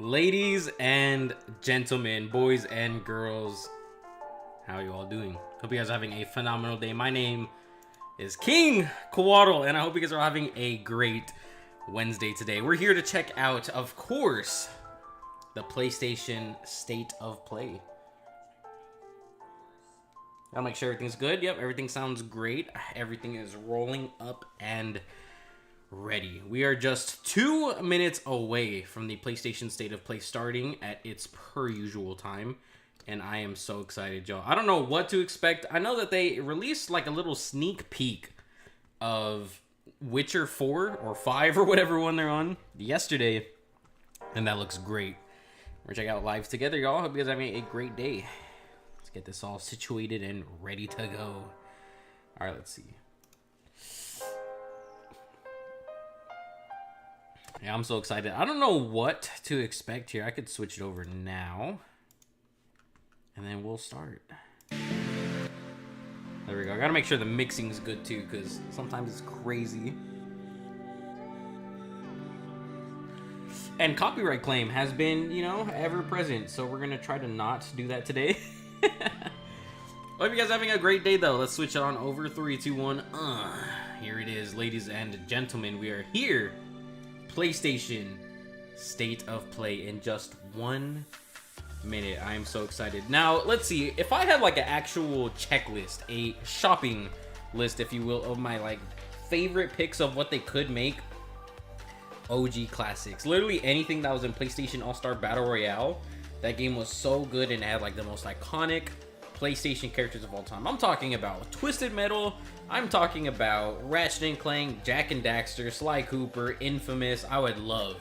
Ladies and gentlemen, boys and girls, how are you all doing? Hope you guys are having a phenomenal day. My name is King Kawaddle, and I hope you guys are having a great Wednesday today. We're here to check out, of course, the PlayStation State of Play. I'll make sure everything's good. Yep, everything sounds great. Everything is rolling up and ready. We are just 2 minutes away from the PlayStation State of Play starting at its per usual time, and I am so excited, y'all. I don't know what to expect. I know that they released like a little sneak peek of Witcher 4 or 5 or whatever one they're on yesterday, and that looks great. We're gonna check out live together, y'all. Hope you guys are having a great day. Let's get this all situated and ready to go. All right, let's see. Yeah, I'm so excited. I don't know what to expect here. I could switch it over now, and then we'll start. There we go. I gotta make sure the mixing is good too, because sometimes it's crazy. And copyright claim has been, you know, ever present, so we're gonna try to not do that today. Hope you guys are having a great day, though. Let's switch it on over. 3, 2, 1. Here it is, ladies and gentlemen. We are here. PlayStation State of Play in just 1 minute. I am so excited. Now, let's see. If I had like an actual checklist, a shopping list, if you will, of my like favorite picks of what they could make, OG classics. Literally anything that was in PlayStation All-Star Battle Royale. That game was so good and had like the most iconic PlayStation characters of all time. I'm talking about Twisted Metal. I'm talking about Ratchet & Clank, Jak and Daxter, Sly Cooper, Infamous. I would love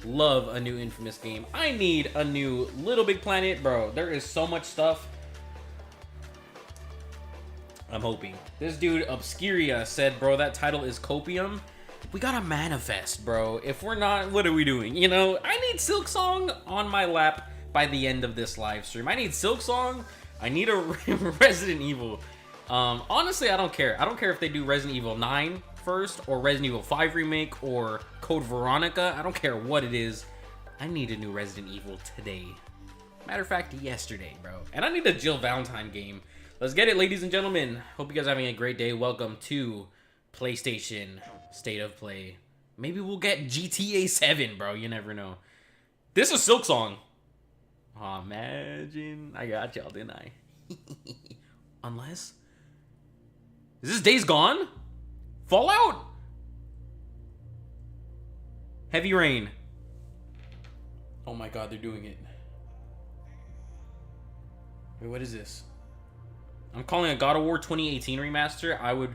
a new Infamous game. I need a new Little Big Planet. Bro, there is so much stuff. I'm hoping. This dude, Obscuria, said, bro, that title is copium. We gotta manifest, bro. If we're not, what are we doing? You know, I need SILKSONG on my lap by the end of this live stream. I need SILKSONG. I need a Resident Evil. Honestly, I don't care. I don't care if they do Resident Evil 9 first, or Resident Evil 5 Remake, or Code Veronica. I don't care what it is. I need a new Resident Evil today. Matter of fact, yesterday, bro. And I need a Jill Valentine game. Let's get it, ladies and gentlemen. Hope you guys are having a great day. Welcome to PlayStation State of Play. Maybe we'll get GTA 7, bro. You never know. This is SILKSONG. Oh, imagine. I got y'all, didn't I? Unless... Is this Days Gone? Fallout? Heavy Rain. Oh my god, they're doing it. Wait, what is this? I'm calling it God of War 2018 remaster. I would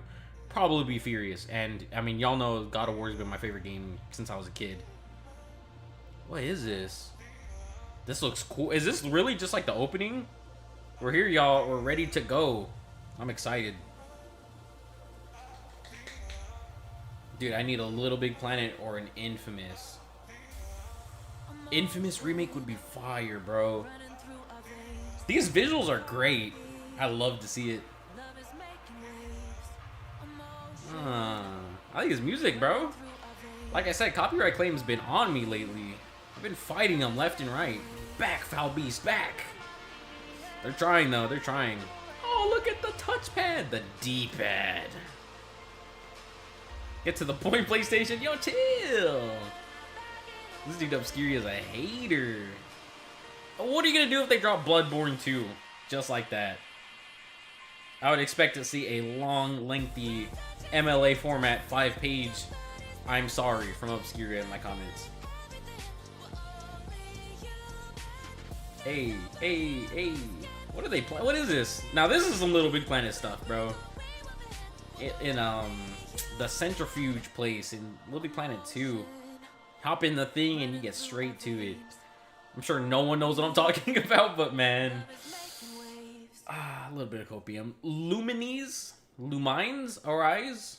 probably be furious. And, I mean, y'all know God of War has been my favorite game since I was a kid. What is this? This looks cool. Is this really just like the opening? We're here, y'all. We're ready to go. I'm excited. Dude, I need a Little Big Planet or an Infamous. Infamous remake would be fire, bro. These visuals are great. I love to see it. I like his music, bro. Like I said, copyright claim's been on me lately. I've been fighting them left and right. Back, Foul Beast, back. They're trying, though. They're trying. Oh, look at the touchpad. The D-pad. Get to the point, PlayStation. Yo, chill. This dude Obscuria is a hater. What are you going to do if they drop Bloodborne 2? Just like that. I would expect to see a long, lengthy MLA format 5-page I'm sorry from Obscuria in my comments. Hey, hey, hey. What are they playing? What is this? Now, this is some Little Big Planet stuff, bro. In the centrifuge place in Little Big Planet 2. Hop in the thing and you get straight to it. I'm sure no one knows what I'm talking about, but man. A little bit of copium. Lumines? Lumines? Arise?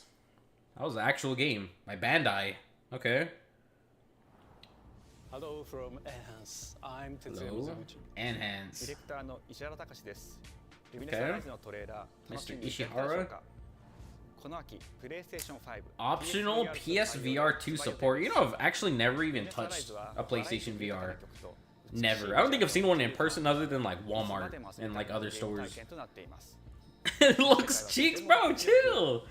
That was an actual game by Bandai. Okay. Hello from Enhance. I'm Hello. Enhance. Okay. Mr. Ishihara. Optional PSVR 2 support. You know, I've actually never even touched a PlayStation VR. Never. I don't think I've seen one in person other than like Walmart and like other stores. It looks cheeks, bro. Chill.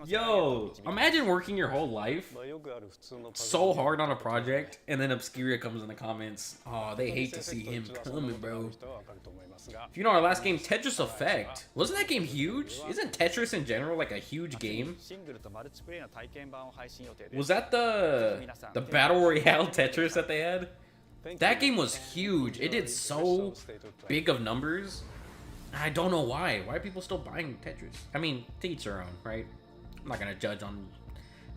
Yo, imagine working your whole life so hard on a project, and then Obscuria comes in the comments. Oh, they hate to see him coming, bro. If you know our last game, Tetris Effect. Wasn't that game huge? Isn't Tetris in general like a huge game? Was that the Battle Royale Tetris that they had? That game was huge. It did so big of numbers. I don't know why. Why are people still buying Tetris? I mean, to each their own, right? I'm not gonna judge on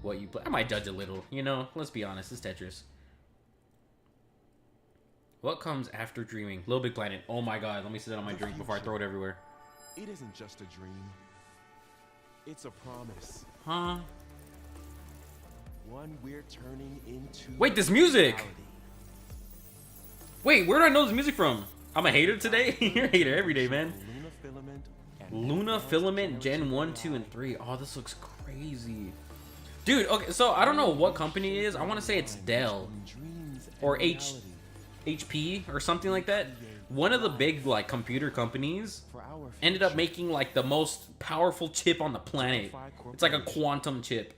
what you play. I might judge a little, you know? Let's be honest, it's Tetris. What comes after dreaming? Little Big Planet. Oh my god, let me sit on my drink before I throw it everywhere. It isn't just a dream. It's a promise. Huh? One we're turning into. Wait, this music! reality. Wait, where do I know this music from? I'm a hater today? You're a hater every day, man. Luna Filament. And Luna Filament Gen 1, 2, and 3. Oh, this looks crazy. Dude, okay, so I don't know what company it is. I want to say it's Dell. Or HP or something like that. One of the big, like, computer companies ended up making, like, the most powerful chip on the planet. It's like a quantum chip.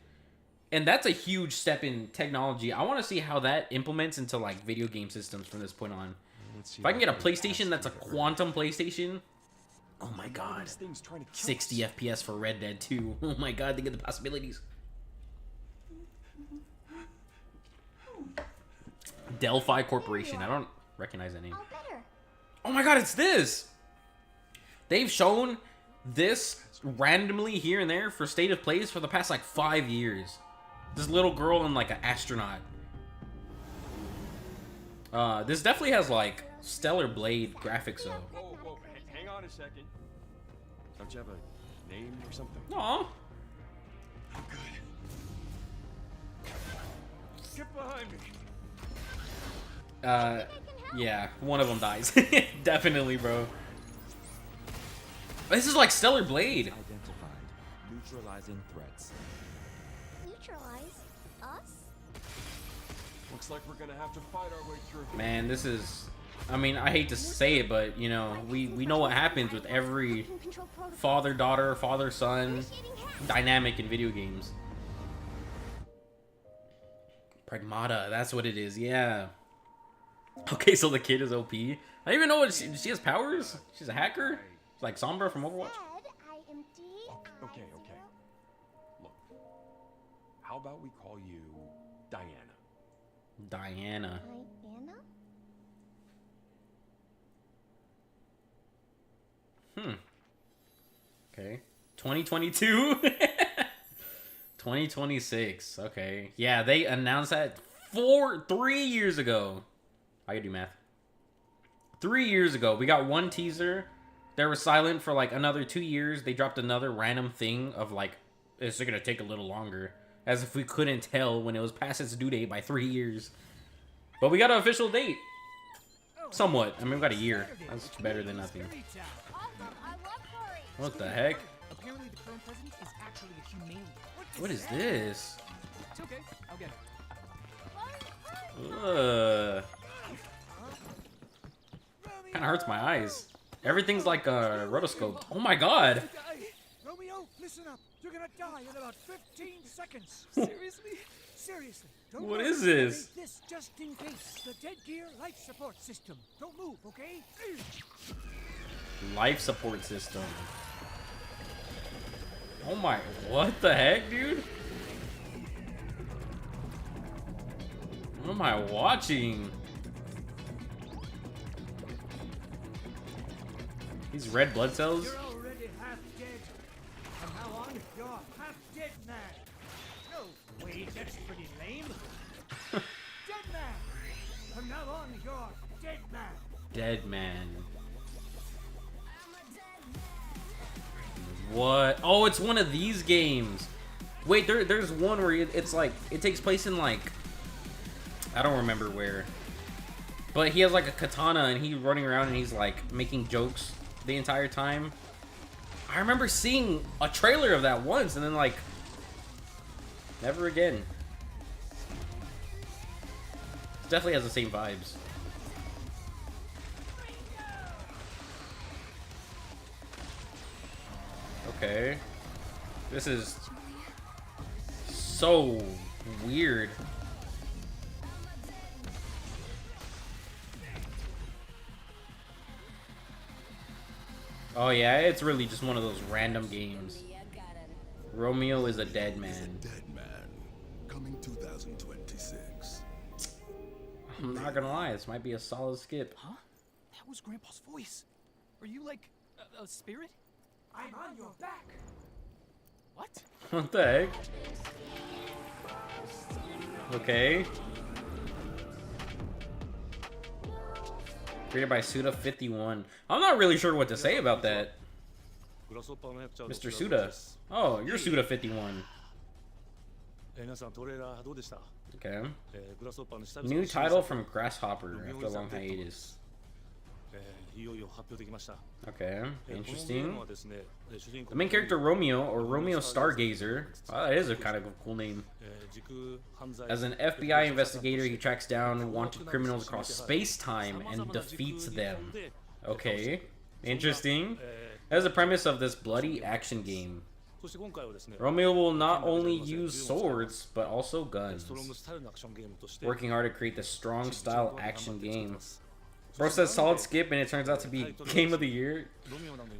And that's a huge step in technology. I want to see how that implements into, like, video game systems from this point on. If I can get a PlayStation that's a quantum PlayStation, oh my god. 60 FPS for Red Dead 2. Oh my god, think of the possibilities. Delphi Corporation. I don't recognize that name. Oh my god, it's this! They've shown this randomly here and there for State of Plays for the past like 5 years. This little girl and like an astronaut. This definitely has like Stellar Blade graphics though. Whoa, hang on a second. Don't you have a name or something? Aw. I'm good. Get behind me. Yeah, one of them dies. Definitely, bro. This is like Stellar Blade. Identified. Neutralizing threats. Neutralize us? Looks like we're gonna have to fight our way through. Man, this is... I mean, I hate to say it, but, you know, we know what happens with every father-daughter, father-son dynamic in video games. Pragmata, that's what it is, yeah. Okay, so the kid is OP. I don't even know what she has powers. She's a hacker. She's like Sombra from Overwatch. Okay. Look, how about we call you Diana? Diana. Okay. 2022? 2026. Okay. Yeah, they announced that 3 years ago. I can do math. 3 years ago. We got one teaser. They were silent for like another 2 years. They dropped another random thing of like, it's gonna take a little longer. As if we couldn't tell when it was past its due date by 3 years. But we got an official date. Somewhat. I mean, we got a year. That's better than nothing. What the heck? Apparently the current president is actually a humane. What is this? It's okay. I'll get it. Kind of hurts my eyes. Everything's like a rotoscope. Oh my god. Romeo, listen up. You're gonna die in about 15 seconds. Seriously? Seriously. Don't What worry. is this? Make this just in case. The Dead Gear life support system. Don't move, okay? Life support system. Oh my, what the heck, dude? What am I watching? These red blood cells? You're already half dead. From now on, you're half dead man. No, wait, that's pretty lame. Dead man. From now on, you're dead man. Dead man. What? Oh, it's one of these games. Wait, there's one where it's like, it takes place in like, I don't remember where. But he has like a katana and he's running around and he's like making jokes the entire time. I remember seeing a trailer of that once and then like never again. Definitely has the same vibes. Okay. This is so weird. Oh yeah, it's really just one of those random games. Romeo is a dead man. Dead man. Coming 2026. I'm not gonna lie, this might be a solid skip. Huh? That was Grandpa's voice. Are you like a spirit? I'm on your back. What? What the heck? Okay. Created by Suda51. I'm not really sure what to say about that. Mr. Suda. Oh, you're Suda51. Okay. New title from Grasshopper after a long hiatus. Okay, interesting. The main character Romeo, or Romeo Stargazer. Wow, that is a kind of a cool name. As an FBI investigator, he tracks down wanted criminals across space-time and defeats them. Okay, interesting. That's the premise of this bloody action game. Romeo will not only use swords, but also guns. Working hard to create the strong style action game. Bro says solid skip and it turns out to be game of the year.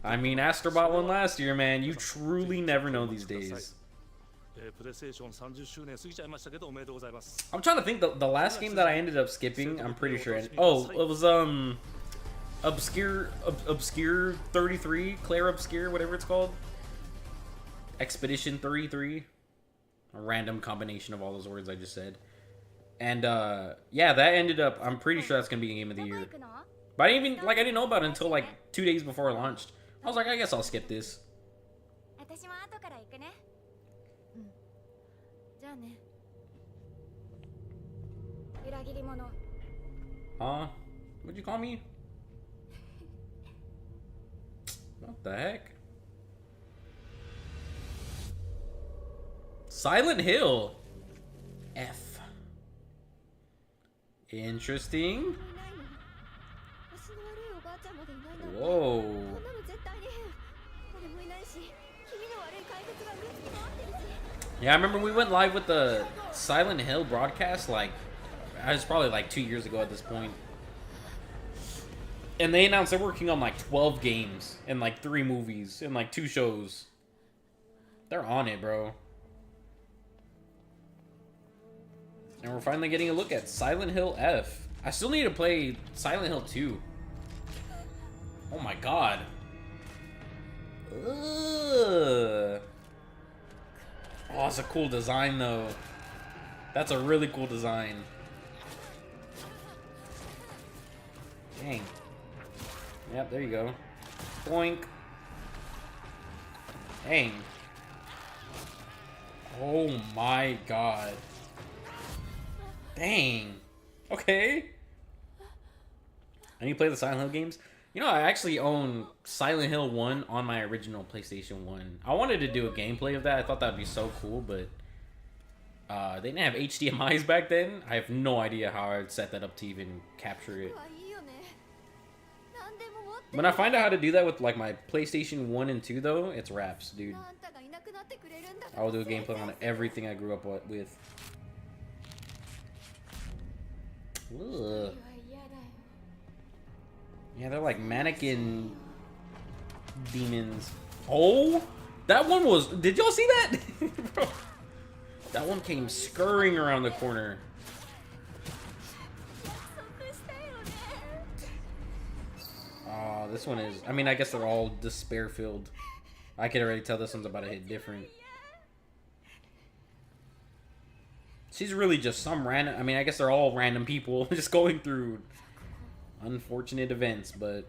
I mean, Astrobot won last year, man. You truly never know these days. I'm trying to think, the last game that I ended up skipping, I'm pretty sure. Oh, it was Obscure 33, Claire Obscure, whatever it's called. Expedition 33. A random combination of all those words I just said. And yeah, that ended up, I'm pretty sure that's gonna be a game of the year. But I didn't know about it until like 2 days before it launched. I was like, I guess I'll skip this. Huh? What'd you call me? What the heck? Silent Hill F. Interesting. Whoa. Yeah, I remember we went live with the Silent Hill broadcast, like, it was probably like 2 years ago at this point. And they announced they're working on like 12 games and like 3 movies and like 2 shows. They're on it, bro. And we're finally getting a look at Silent Hill F. I still need to play Silent Hill 2. Oh my god. Ugh. Oh, it's a cool design though. That's a really cool design. Dang. Yep, there you go. Boink. Dang. Oh my god. Dang. Okay. I need to play the Silent Hill games. You know, I actually own Silent Hill 1 on my original PlayStation 1. I wanted to do a gameplay of that. I thought that would be so cool, but they didn't have HDMIs back then. I have no idea how I'd set that up to even capture it. When I find out how to do that with like my PlayStation 1 and 2 though, it's wraps, dude. I will do a gameplay on everything I grew up with. Ugh. Yeah, they're like mannequin demons. Oh, that one was. Did y'all see that? Bro, that one came scurrying around the corner. Oh, this one is. I mean, I guess they're all despair filled. I can already tell this one's about to hit different. She's really just some random. I mean, I guess they're all random people just going through unfortunate events, but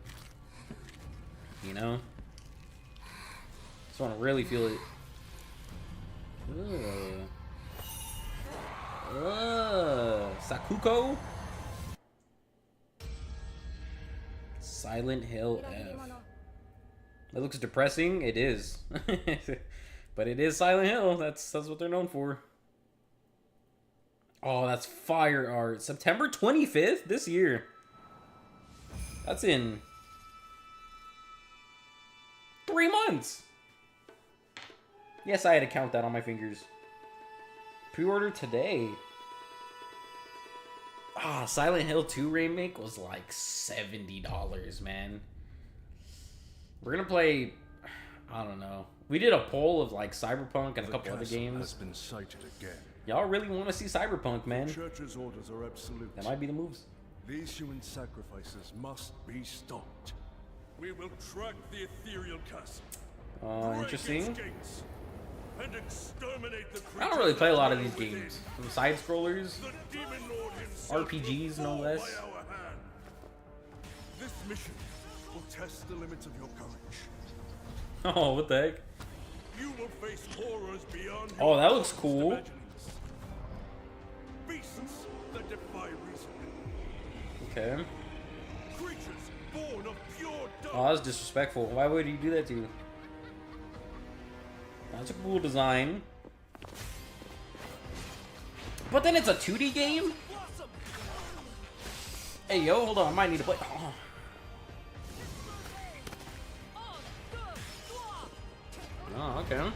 you know, just want to really feel it. Sakuko. Silent Hill F. It looks depressing. It is. But it is Silent Hill. That's what they're known for. Oh, that's fire art. September 25th this year. That's in 3 months. Yes, I had to count that on my fingers. Pre-order today. Ah, Silent Hill 2 remake was like $70, man. We're gonna play, I don't know. We did a poll of like Cyberpunk and a couple other games. Has been sighted again. Y'all really want to see Cyberpunk, man? Church's orders are absolute. That might be the moves. These human sacrifices must be stopped. We will track the ethereal castle. Interesting. And exterminate the I don't really play a lot of these games. Some side scrollers, The demon lord himself RPGs, no will fall less. by our hand. This mission will test the limits of your courage. Oh, what the heck? You will face horrors beyond Oh, your that looks wildest cool. imaginings. Beasts that defy reason. Okay. Creatures born of pure dark. Oh, that's disrespectful. Why would you do that to you? That's a cool design. But then it's a 2D game? Hey, yo, hold on. I might need to play. Oh. Oh, okay.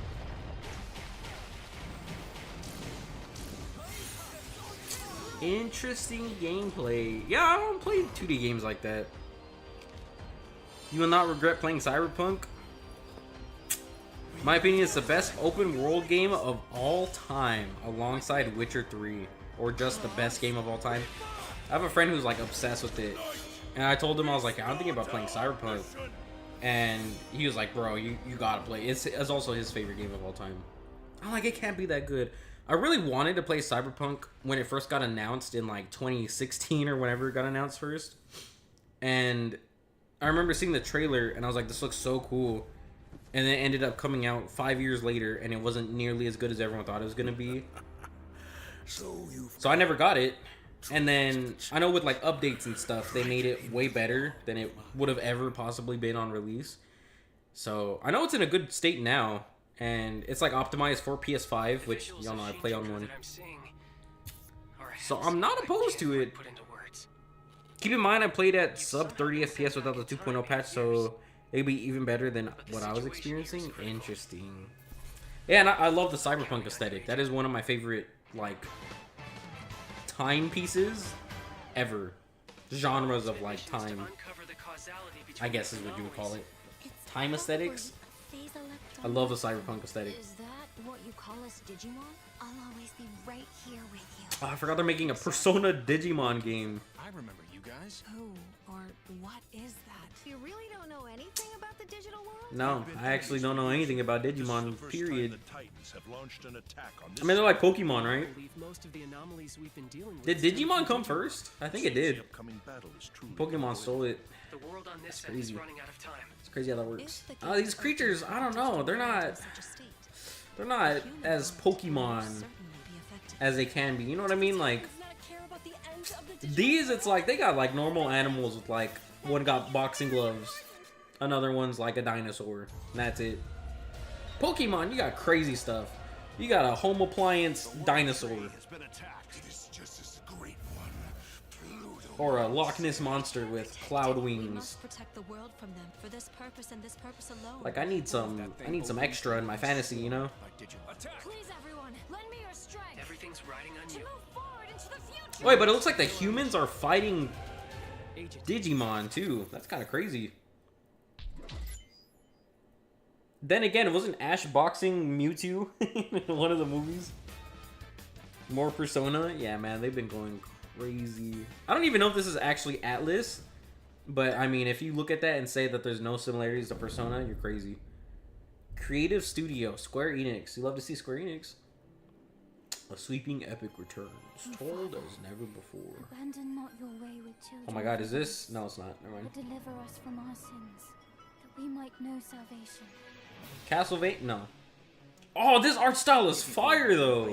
Interesting gameplay. Yeah, I don't play 2D games like that. You will not regret playing Cyberpunk. My opinion, it's the best open world game of all time, alongside Witcher 3, or just the best game of all time. I have a friend who's like obsessed with it, and I told him, I was like, I'm thinking about playing Cyberpunk, and he was like, bro, you gotta play. It's also his favorite game of all time. I'm like, it can't be that good. I really wanted to play Cyberpunk when it first got announced in like 2016 or whenever it got announced first, and I remember seeing the trailer, and I was like, this looks so cool. And then it ended up coming out 5 years later, and it wasn't nearly as good as everyone thought it was gonna be. So I never got it. And then I know with like updates and stuff, they made it way better than it would have ever possibly been on release. So I know it's in a good state now, and it's like optimized for PS5, which y'all know I play on one. So I'm not opposed to it. Keep in mind I played at sub 30 FPS without the 2.0 patch, so it'd be even better than what I was experiencing. Interesting. Yeah, and I love the Cyberpunk aesthetic. That is one of my favorite, like, timepieces ever. Genres of, like, time, I guess is what you would call it. Time aesthetics. I love the Cyberpunk aesthetic. Is that what you call us, Digimon? I'll always be right here with you. Oh, I forgot they're making a Persona Digimon game. I remember you guys. Who or what is that? You really don't know anything about the digital world? No, I actually don't know anything about Digimon, First time period. the Titans have launched an attack on this I mean, they're like Pokemon, I right? believe most of the anomalies we've been dealing with Did stem Digimon from come Digimon. first? I think it The did. upcoming battle is truly Pokemon stole it. The world on this end is crazy. running out of time. It's crazy how that works. If the Oh, these creatures, I don't know. They're not as Pokemon as they can be. You know what I mean? Like, these, it's like they got like normal animals with like, one got boxing gloves, another one's like a dinosaur, and that's it. Pokemon, you got crazy stuff. You got a home appliance dinosaur, has been attacked. It is just as great one. Pluto. or a Loch Ness monster with cloud We wings. must protect the world from them for this purpose and this purpose alone. Like, I need some extra in my fantasy, you know? Please, everyone, lend me your strength Everything's riding on to you. move forward into the future. Wait, but it looks like the humans are fighting Agent. Digimon too. That's kind of crazy. Then again, wasn't Ash boxing Mewtwo in one of the movies? More Persona? Yeah, man, they've been going crazy. I don't even know if this is actually Atlas, but I mean, if you look at that and say that there's no similarities to Persona, you're crazy. Creative Studio, Square Enix. You love to see Square Enix. A sweeping epic returns, told as never before. Abandon not your wayward children. Oh my god, is this? No, it's not. Never mind. But deliver us from our sins, that we might know salvation. Castlevania? No. Oh, this art style is fire though.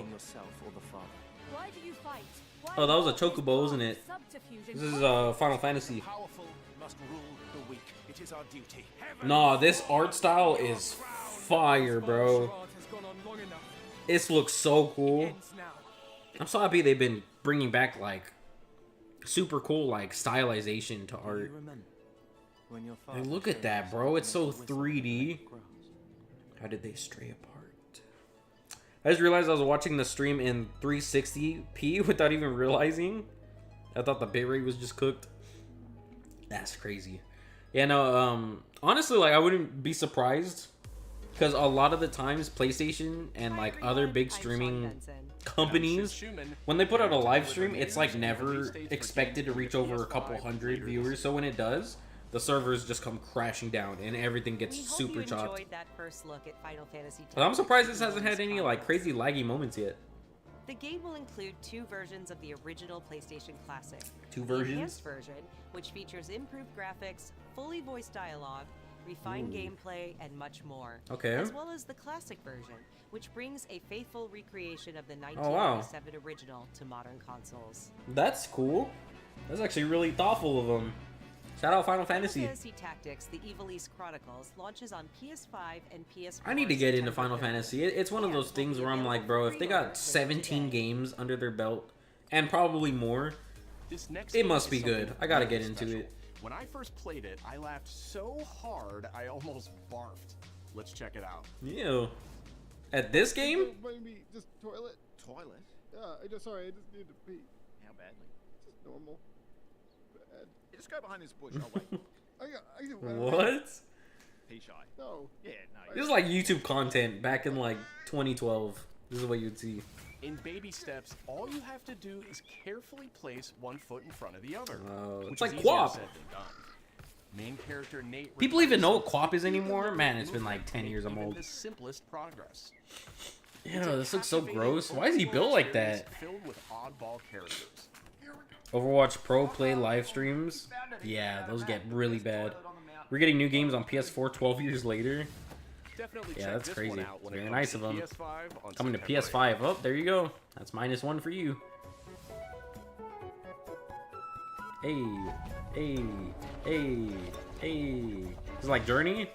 Why do you fight? Oh, that was a chocobo, isn't it? This is Final Fantasy. must rule the weak. It is our duty. Nah, this art style is fire, bro. This looks so cool. I'm so happy they've been bringing back like super cool like stylization to art. And look at that, bro. It's so 3D. How did they stray apart? I just realized I was watching the stream in 360p without even realizing. I thought the bitrate was just cooked. That's crazy. Yeah, no, honestly, like, I wouldn't be surprised. Because a lot of the times, PlayStation and, like, other big streaming companies, when they put out a live stream, it's, like, never expected to reach over a couple hundred viewers. So when it does, the servers just come crashing down and everything gets super chopped. But I'm surprised this hasn't had any like crazy laggy moments yet. The game will include 2 versions of the original PlayStation Classic. 2 versions? The enhanced version, which features improved graphics, fully voiced dialogue, refined gameplay, and much more. Okay. As well as the classic version, which brings a faithful recreation of the 1997 original to modern consoles. That's cool. That's actually really thoughtful of them. Shout out Final Fantasy. Final Fantasy Tactics: The Evil East Chronicles launches on PS5 and PS4. I need to get into Final Fantasy. It's one of those things where I'm like, bro, if they got 17 games under their belt, and probably more, it must be good. I gotta get into it. When I first played it, I laughed so hard I almost barfed. Let's check it out. Ew. At this game? Maybe just toilet. Toilet? Yeah, sorry, I just need to pee. How badly? Just normal. Bad. You just go behind this bush. I'll wait. What? Pee shy. No. Yeah, no. This is like YouTube content back in like 2012. This is what you'd see. In baby steps, all you have to do is carefully place one foot in front of the other. It's which like is easier QWOP. said than done. Main character Nate. People even know what QWOP is anymore? Man, it's been like 10 years I'm old. The simplest progress. Yeah, this looks so gross. Why is he built like that? Filled with oddball characters. Overwatch Pro play live streams? Yeah, those get really bad. We're getting new games on PS4 12 years later. Yeah, that's crazy. Very nice of them. Coming to PS5. Oh, there you go. That's -1 for you. Hey, hey, hey, hey. Is it like Journey?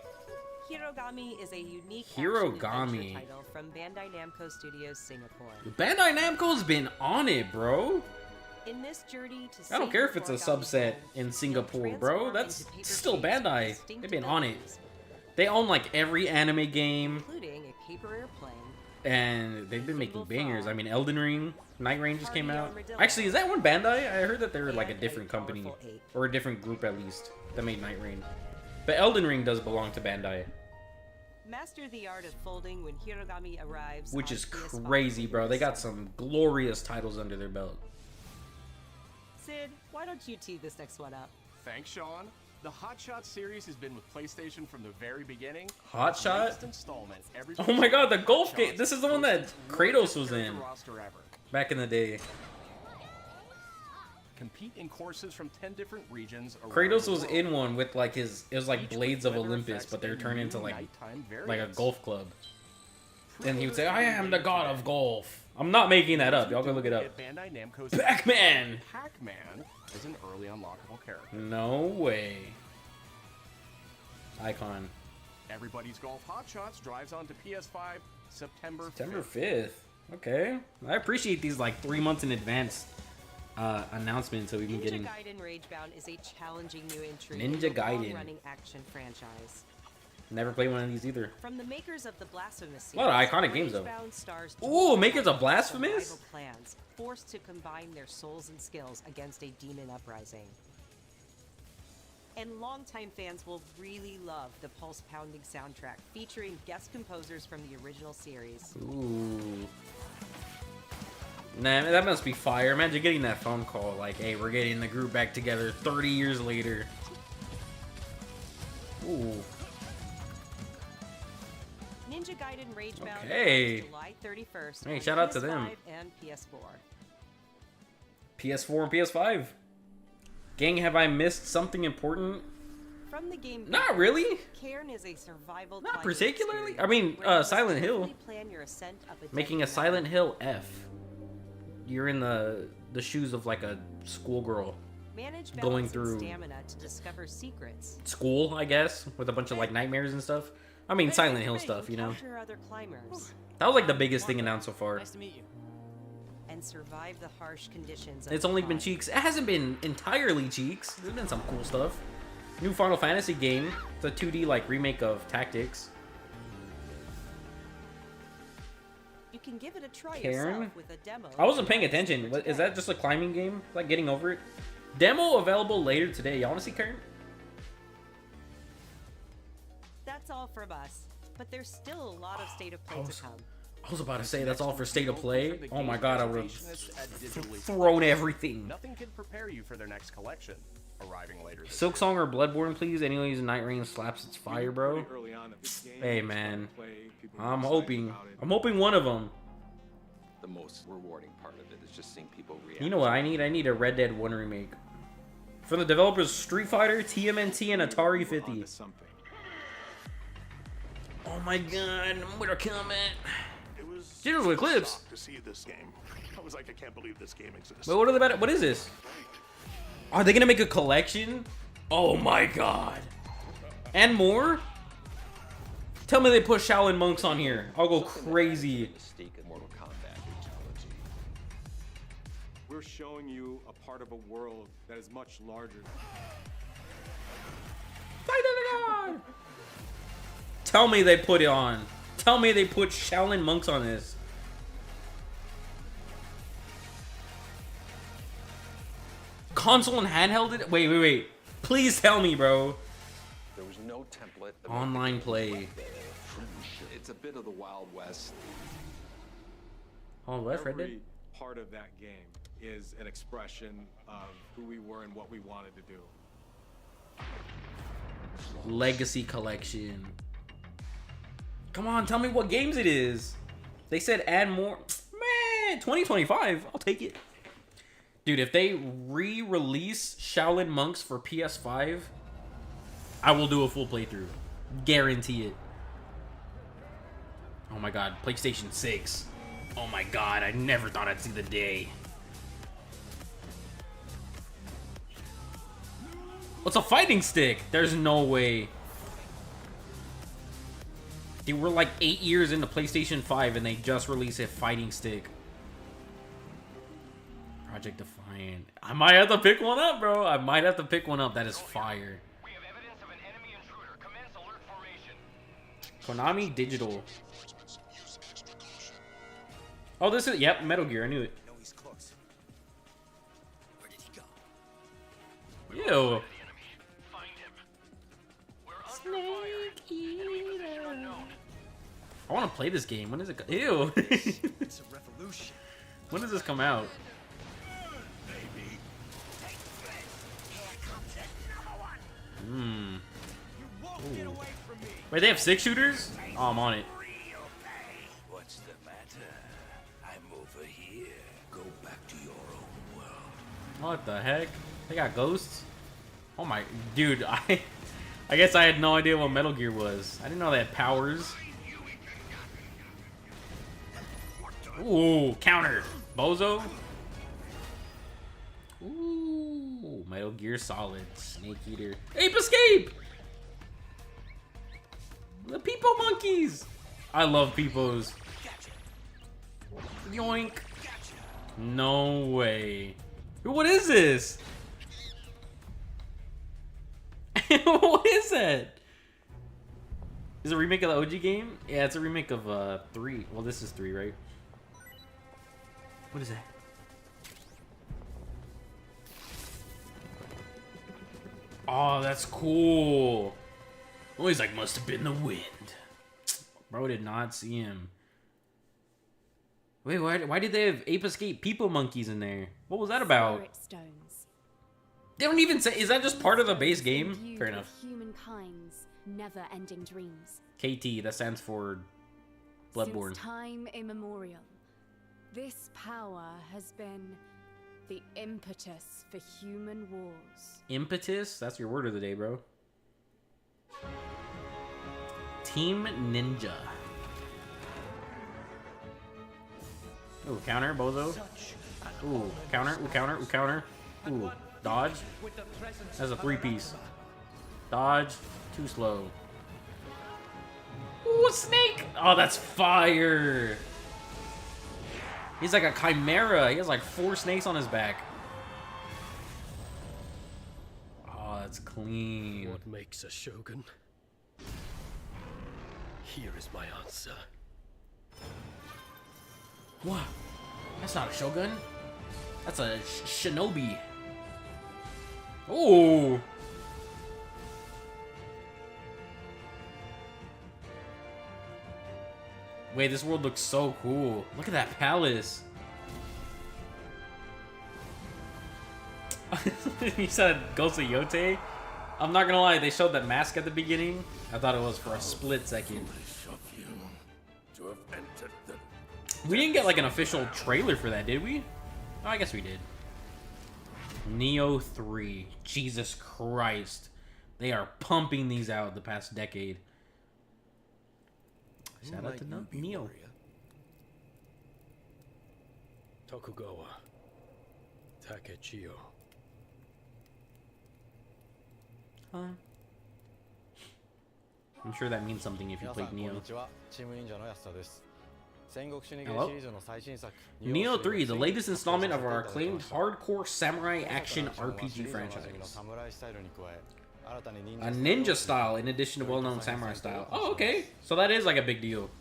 Hirogami is a unique Hirogami title from Bandai Namco Studios Singapore. Bandai Namco's been on it, bro. In this journey to I don't care if it's a subset in Singapore, bro. That's still Bandai. They've been on it. They own like every anime game, including a paper airplane. And they've been making bangers. I mean, Elden Ring, Night Rain just came out. Actually, is that one Bandai? I heard that they were like a different company, or a different group at least, that made Night Rain. But Elden Ring does belong to Bandai. Master the art of folding when Hirogami arrives. Which is crazy, bro. They got some glorious titles under their belt. Sid, why don't you tee this next one up? Thanks, Sean. The Hot Shot series has been with PlayStation from the very beginning. Hot Shot? Installment, oh my god, the golf game. This is the one that Kratos was in back in the day. Compete in courses from 10 different regions. Kratos was in one with like his, it was like Blades of Olympus, but they're turned into like a golf club. And he would say, I am the god of golf. I'm not making that up. Y'all go look it up. Pac-Man! Pac-Man is an early unlockable character. No way. Icon. Everybody's Golf Hot Shots drives onto PS5 September 5th. Okay. I appreciate these like 3 months in advance announcements that we've been getting. Ninja Gaiden Ragebound is a challenging new entry Ninja in the Gaiden. long-running action franchise. Never played one of these either. From the makers of the Blasphemous series, A lot of iconic games though. Stars Ooh, makers of Blasphemous? plans, forced to combine their souls and skills against a demon uprising. And longtime fans will really love the pulse-pounding soundtrack featuring guest composers from the original series. Ooh. Nah, that must be fire. Imagine getting that phone call like, hey, we're getting the group back together 30 years later. Ooh. Ninja Gaiden Ragebound Okay. July 31st. Hey, on shout out to them. PS5 and PS4. PS4 and PS5. Gang, have I missed something important? From the game, Not really. Cairn is a survival Not climbing particularly. experience I mean, where you must Silent Hill. carefully plan your ascent up a Making a deadly Silent Hill F. You're in the shoes of like a schoolgirl. Manage going balance and through stamina to discover secrets. school, I guess, with a bunch of like nightmares and stuff. I mean, Silent Hill stuff, you know. Encounter other climbers. That was like the biggest thing announced so far. Nice to meet you. And survive the harsh conditions of It's the only been climb. cheeks. It hasn't been entirely cheeks. There's been some cool stuff. New Final Fantasy game. It's a 2D like remake of Tactics. You can give it a try Karen? yourself with a demo. I wasn't paying attention. Is that just a climbing game? Like getting over it? Demo available later today. Y'all wanna see Karen? That's all from us. But there's still a lot of state of play to come. I was about to say that's all for State of Play. Oh my god, I would have Digitally thrown everything. Nothing can prepare you for their next collection, arriving later. This SILKSONG or Bloodborne, please. Anyone using Night Rain slaps its fire, bro. Early on in this game, Hey man, people I'm were hoping. excited about it. I'm hoping one of them. The most rewarding part of it is just seeing people react. You know what I need? I need a Red Dead 1 remake. From the developers Street Fighter, TMNT, and Atari 50. Oh my god, Winter Comment. It was Jitters with clips. shocked to see this game. I was like, I can't believe this game exists. Wait, what are they about? What is this? Are they gonna make a collection? Oh my god. And more? Tell me they put Shaolin monks on here. I'll go crazy. Mystique of Mortal Kombat brutality. We're showing you a part of a world that is much larger. Tell me they put it on. Tell me they put Shaolin monks on this. Console and handheld it? Wait. Please tell me, bro. There was no template. Online play. It's a bit of the Wild West. Oh, West Red Dead? Every part of that game is an expression of who we were and what we wanted to do. Legacy Collection. Come on, tell me what games it is. They said add more. Man, 2025. I'll take it. Dude, if they re-release Shaolin Monks for PS5, I will do a full playthrough. Guarantee it. Oh my god, PlayStation 6. Oh my god, I never thought I'd see the day. What's a fighting stick? There's no way. They were like 8 years into PlayStation 5 and they just released a fighting stick. Project Defiant. I might have to pick one up, bro. I might have to pick one up. That is fire. We have evidence of an enemy intruder. Commence alert formation. Konami Digital. Oh, this is, yep, Metal Gear. I knew it. No, he's close. Where did he go? Ew. Find him. We're under fire. Enemy position unknown. I want to play this game. When does it go? Ew. It's a revolution. When does this come out? Hmm. Ooh. Wait, they have 6 shooters? Oh, I'm on it. What's the matter? I'm over here. Go back to your own world. What the heck? They got ghosts? Oh my, dude, I guess I had no idea what Metal Gear was. I didn't know they had powers. Ooh, counter. Bozo? Ooh, Metal Gear Solid. Snake Eater. Ape Escape! The Peepo Monkeys! I love Peepos. Yoink. No way. What is this? What is that? Is it a remake of the OG game? Yeah, it's a remake of 3. Well, this is 3, right? What is that? Oh, that's cool. Oh, he's like, must have been the wind. Bro did not see him. Wait, why did they have Ape Escape People Monkeys in there? What was that about? Spirit stones. They don't even say. Is that just part of the base game? Fair enough. Humankind's never-ending dreams. KT, that stands for Bloodborne. Since time immemorial, this power has been the impetus for human wars. Impetus? That's your word of the day, bro. Team Ninja. Ooh, counter, bozo. Ooh, counter, ooh, counter, ooh, counter. Ooh. Dodge. That's a 3-piece. Dodge. Too slow. Ooh, a snake! Oh, that's fire! He's like a chimera. He has like 4 snakes on his back. Oh, that's clean. What makes a shogun? Here is my answer. What? That's not a shogun. That's a shinobi. Oh. Wait, this world looks so cool. Look at that palace. You said Ghost of Yote? I'm not gonna lie, they showed that mask at the beginning. I thought it was for a split second. We didn't get like an official trailer for that, did we? Oh, I guess we did. Neo 3. Jesus Christ. They are pumping these out the past decade. Shout out to Neo. Tokugawa. Takechiyo. Huh? I'm sure that means something if you played Neo. Hello? Neo 3, the latest installment of our acclaimed hardcore samurai action RPG franchise. A ninja style in addition to well-known samurai style. Oh, okay. So that is like a big deal.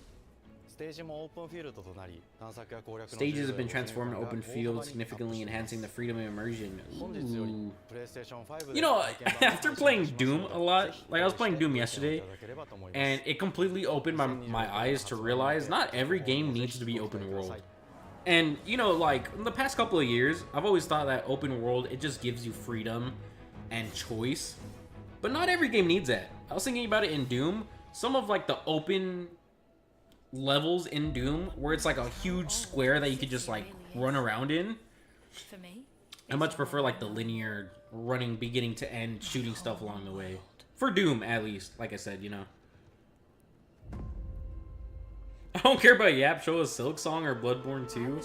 Stages have been transformed to open fields, significantly enhancing the freedom of immersion. Ooh. You know, after playing Doom a lot, like I was playing Doom yesterday, and it completely opened my eyes to realize not every game needs to be open world. And, you know, like, in the past couple of years, I've always thought that open world, it just gives you freedom and choice. But not every game needs that. I was thinking about it in Doom. Some of, like, the open levels in Doom where it's like a huge square that you could just like run around in. I much prefer like the linear running beginning to end, shooting stuff along the way. For Doom, at least. Like I said, you know. I don't care about Yap. Show us SILKSONG or BLOODBORNE 2.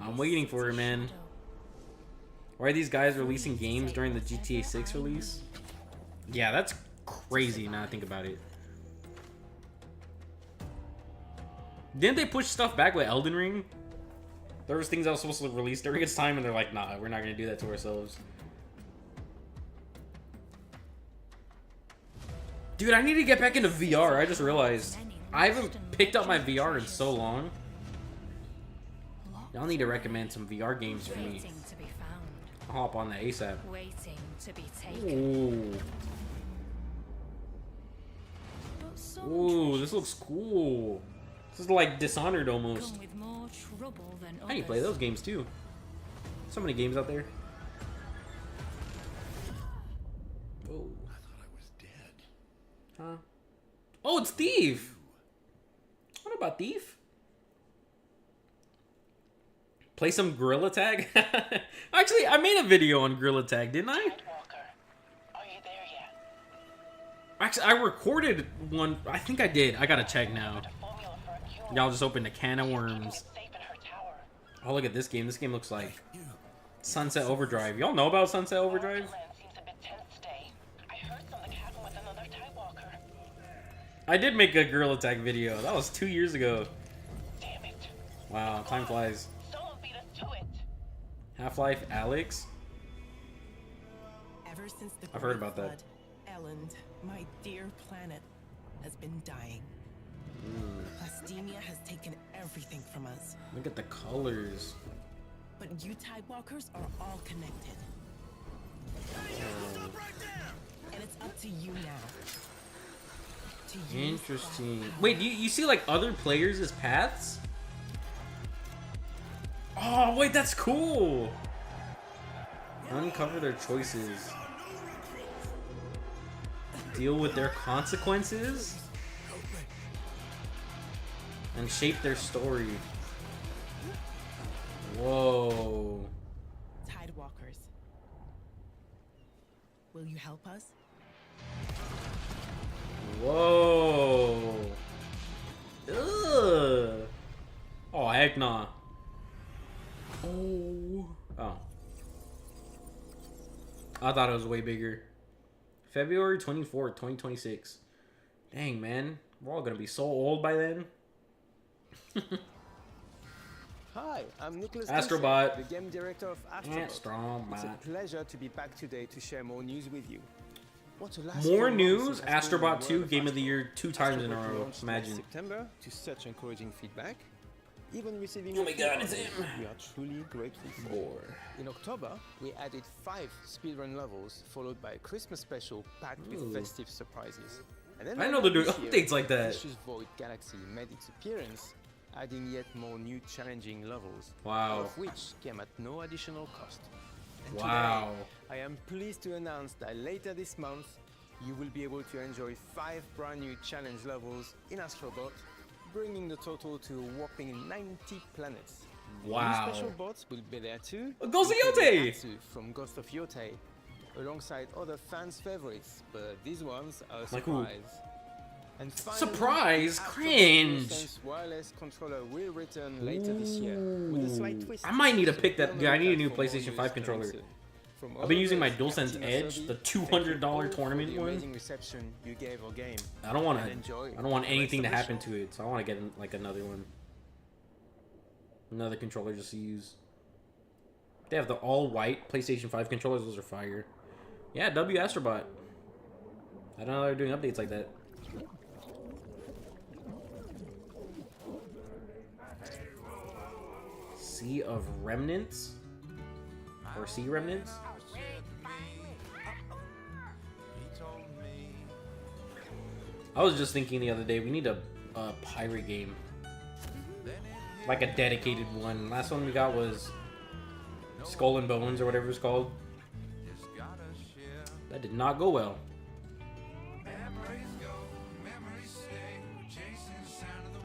I'm waiting for it, man. Why are these guys releasing games during the GTA 6 release? Yeah, that's crazy now I think about it. Didn't they push stuff back with Elden Ring? There was things that was supposed to release during its time, and they're like, nah, we're not going to do that to ourselves. Dude, I need to get back into VR. I just realized. I haven't picked up my VR in so long. Y'all need to recommend some VR games for me. I'll hop on that ASAP. Ooh. Ooh, this looks cool. This is like Dishonored almost. I need to play those games too. So many games out there. Oh. I thought I was dead. Huh? Oh, it's Thief. What about Thief? Play some Gorilla Tag? Actually, I made a video on Gorilla Tag, didn't I? Actually, I recorded one. I think I did. I gotta check now. Y'all just opened a can of worms. Oh, look at this game. This game looks like Sunset Overdrive. Y'all know about Sunset Overdrive? I did make a Gorilla Tag video. That was 2 years ago. Wow, time flies. Half-Life Alex? Ever since the I've heard about that. Elland, my dear planet, has been dying. Plastemia has taken everything from us. Look at the colors. But you Tidewalkers are all connected. And it's up to you now. Interesting. Wait, you see like other players as paths? Oh, wait, that's cool. Uncover their choices. Deal with their consequences. And shape their story. Whoa. Tidewalkers. Will you help us? Whoa. Ugh. Oh, heck nah. Oh. Oh. I thought it was way bigger. February 24th, 2026. Dang, man. We're all gonna be so old by then. Hi, I'm Nicholas Astrobot. the game director of Astrobot. It's a pleasure to be back today to share more news with you. More news. Astrobot 2 Game of the Year 2 times in a row. Imagine. September to such encouraging feedback. Even receiving Oh my god, it's him. We are truly grateful for. In October, we added 5 speedrun levels, followed by a Christmas special packed with festive surprises. And then I know they're doing updates like that. Vicious Void Galaxy made its appearance, adding yet more new challenging levels. Wow. All of which came at no additional cost. And wow. Today, I am pleased to announce that later this month, you will be able to enjoy 5 brand new challenge levels in Astrobot, bringing the total to a whopping 90 planets. Wow. New special bots will be there too. Ghost of Yote! From Ghost of Yote, alongside other fans' favorites, but these ones are a like surprise. Who? And finally, surprise! the Cringe! DualSense wireless controller will return later this year with a slight twist. I might need to pick that. Yeah, I need a new PlayStation 5 controller. I've been using my DualSense Edge, the $200 tournament one. Reception you gave our game. I don't want anything to happen to it, so I want to get like another one. Another controller just to use. They have the all-white PlayStation 5 controllers. Those are fire. Yeah, W Astrobot. I don't know they're doing updates like that. Sea of Remnants? Or Sea Remnants? I was just thinking the other day, we need a pirate game. Like a dedicated one. Last one we got was Skull and Bones or whatever it's called. That did not go well.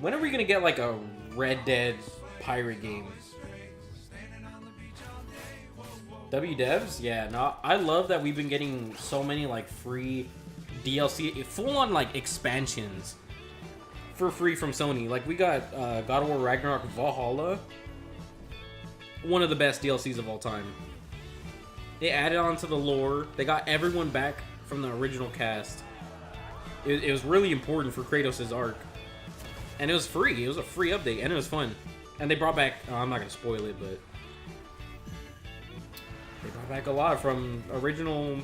When are we gonna get like a Red Dead pirate game? W devs? Yeah, no, I love that we've been getting so many like free DLC, full-on like expansions for free from Sony. Like we got God of War Ragnarok Valhalla, one of the best DLCs of all time. They added on to the lore. They got everyone back from the original cast. It was really important for Kratos' arc. And it was free. It was a free update, and it was fun. And they brought back, I'm not going to spoil it, but they brought back a lot from original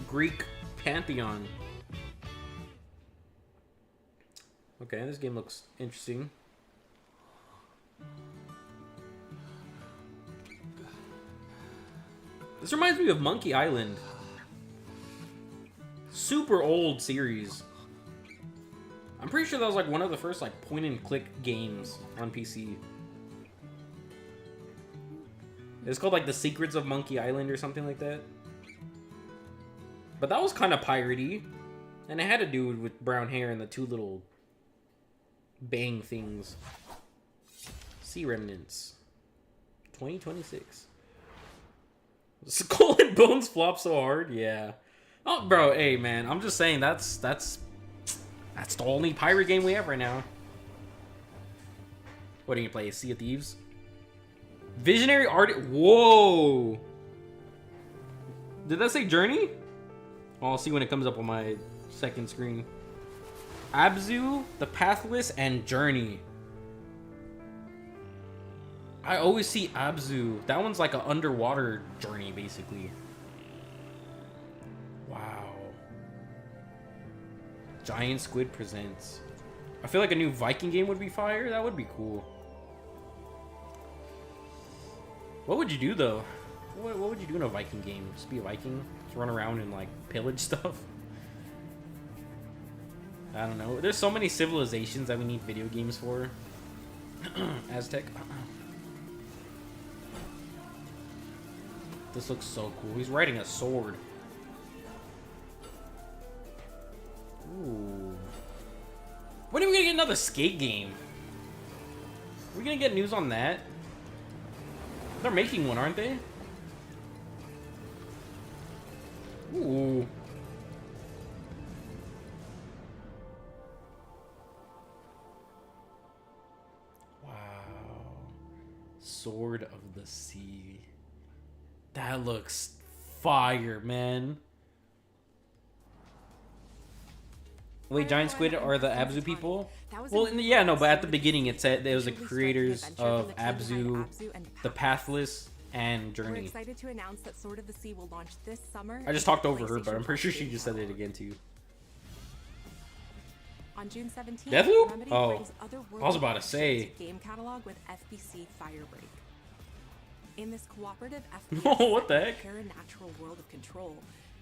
Greek pantheon. Okay, this game looks interesting. This reminds me of Monkey Island. Super old series. I'm pretty sure that was like one of the first like point-and-click games on PC. It's called like The Secrets of Monkey Island or something like that. But that was kind of piratey. And it had a dude with brown hair and the two little bang things. Sea Remnants. 2026. Skull and Bones flop so hard? Yeah. Oh, bro, hey, man. I'm just saying that's the only pirate game we have right now. What do you play? Sea of Thieves? Visionary Art. Whoa! Did that say Journey? Well, I'll see when it comes up on my second screen. Abzu, The Pathless, and Journey. I always see Abzu. That one's like an underwater journey, basically. Wow. Giant Squid Presents. I feel like a new Viking game would be fire. That would be cool. What would you do, though? What would you do in a Viking game? Just be a Viking? Just run around and, like, pillage stuff? I don't know. There's so many civilizations that we need video games for. Aztec. This looks so cool. He's riding a sword. Ooh. When are we gonna get another skate game? Are we gonna get news on that? They're making one, aren't they? Ooh. Wow. Sword of the Sea. That looks fire, man. Wait, Giant Squid are the Abzu people? Well, yeah, no, but at the beginning it said there was the creators of Abzu, the Pathless, and We're Journey. excited to announce that Sword of the Sea will launch this summer. I just talked over her, but I'm pretty sure she just said it again too. On June 17th, Deathloop? Remedy Oh, brings Otherworldly I was about to say. game catalog with FBC Firebreak. In this cooperative Oh, FPS what the heck? paranatural world of control,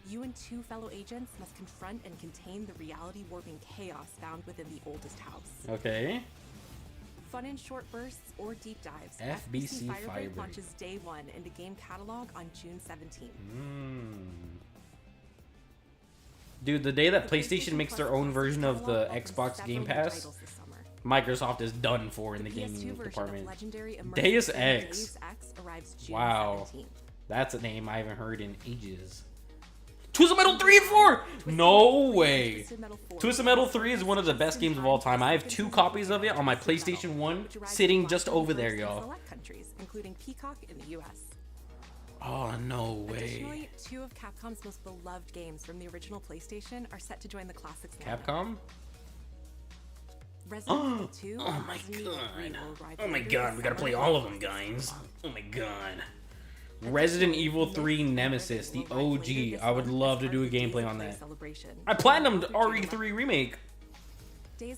you and two fellow agents must confront and contain the reality-warping chaos found within the oldest house. Okay. Fun in short bursts or deep dives, FBC Firebreak Firebreak. launches day one into game catalog on June 17th. Dude, the day that PlayStation makes their own version of the Xbox Game Pass, Microsoft is done for in the gaming department. Deus Ex. Arrives June Wow. 17th. That's a name I haven't heard in ages. Twisted Metal 3 and 4! No way! Twisted Metal 3 is one of the best games of all time. I have 2 copies of it on my PlayStation 1 sitting just over there, y'all. Select countries, including Peacock in the US. Oh, no Additionally, way. 2 of Capcom's most beloved games from the original PlayStation are set to join the classics lineup. Capcom? Resident Evil 2 Oh and my Resident Evil 3 god. will arrive Oh my later god, this we gotta summer play all of them, guys. Oh my god. Resident Evil 3 Nemesis, the OG. I would love to do a gameplay on that. I platinumed RE3 Remake.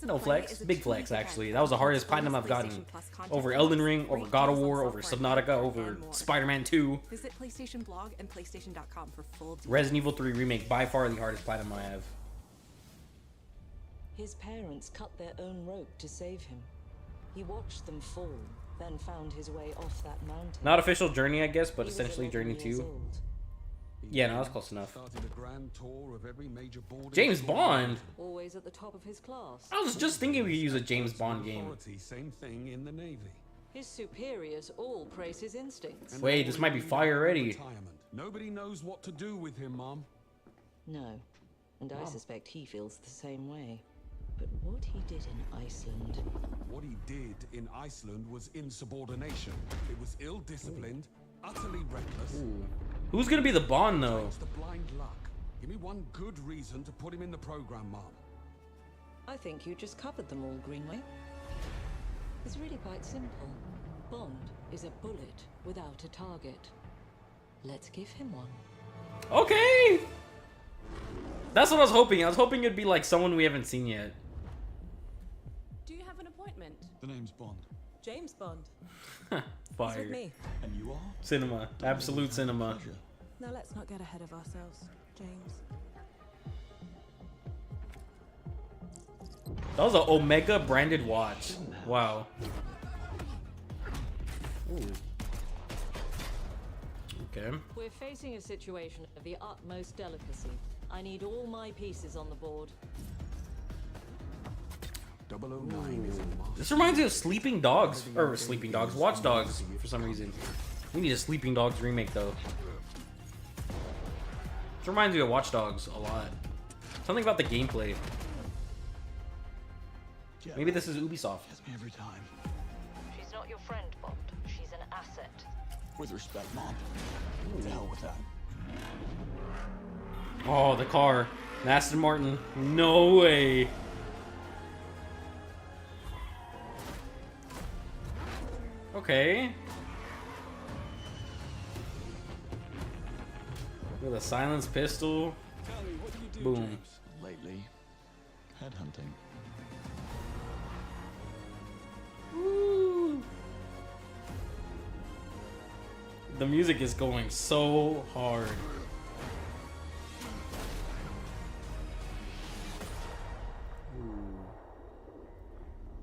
No flex, big flex actually. That was the hardest platinum I've gotten. Over Elden Ring, over God of War, over Subnautica, over Spider-Man 2. Visit PlayStation blog and PlayStation.com for full details. Resident Evil 3 Remake, by far the hardest platinum I have. His parents cut their own rope to save him. He watched them fall, then found his way off that mountain. Not official Journey, I guess, but He was essentially 11 Journey years 2. old. Yeah, no, that's close enough. Started a grand tour of every major boarding James school. Bond? Always at the top of his class. I was just thinking we could use a James Bond game. Authority, same thing in the Navy. His superiors all praise his instincts. Wait, this might be fire already. Retirement. Nobody knows what to do with him, Mom. No, and I suspect he feels the same way. But what he did in Iceland... What he did in Iceland was insubordination. It was ill-disciplined, utterly reckless. Ooh. Who's gonna be the Bond, though? It's the blind luck. Give me one good reason to put him in the program, Mom. I think you just covered them all, Greenway. It's really quite simple. Bond is a bullet without a target. Let's give him one. Okay! That's what I was hoping. I was hoping it'd be like someone we haven't seen yet. Do you have an appointment? The name's Bond. James Bond. Fire. With me. And you are? Cinema. Absolute cinema. Now let's not get ahead of ourselves, James. That was an Omega branded watch. Wow. Ooh. Okay. We're facing a situation of the utmost delicacy. I need all my pieces on the board. 009 is a master. This reminds me of Sleeping Dogs. Or Sleeping Dogs. Watch Dogs, for some reason. We need a Sleeping Dogs remake, though. This reminds me of Watch Dogs a lot. Something about the gameplay. Maybe this is Ubisoft. Me every time. She's not your friend, Bond. She's an asset. With respect, Mom. The hell with that. Oh, the car. Aston Martin. No way. Okay. With a silenced pistol. Tell me, what do you do, Boom. James? Lately, headhunting. Woo. The music is going so hard. Ooh.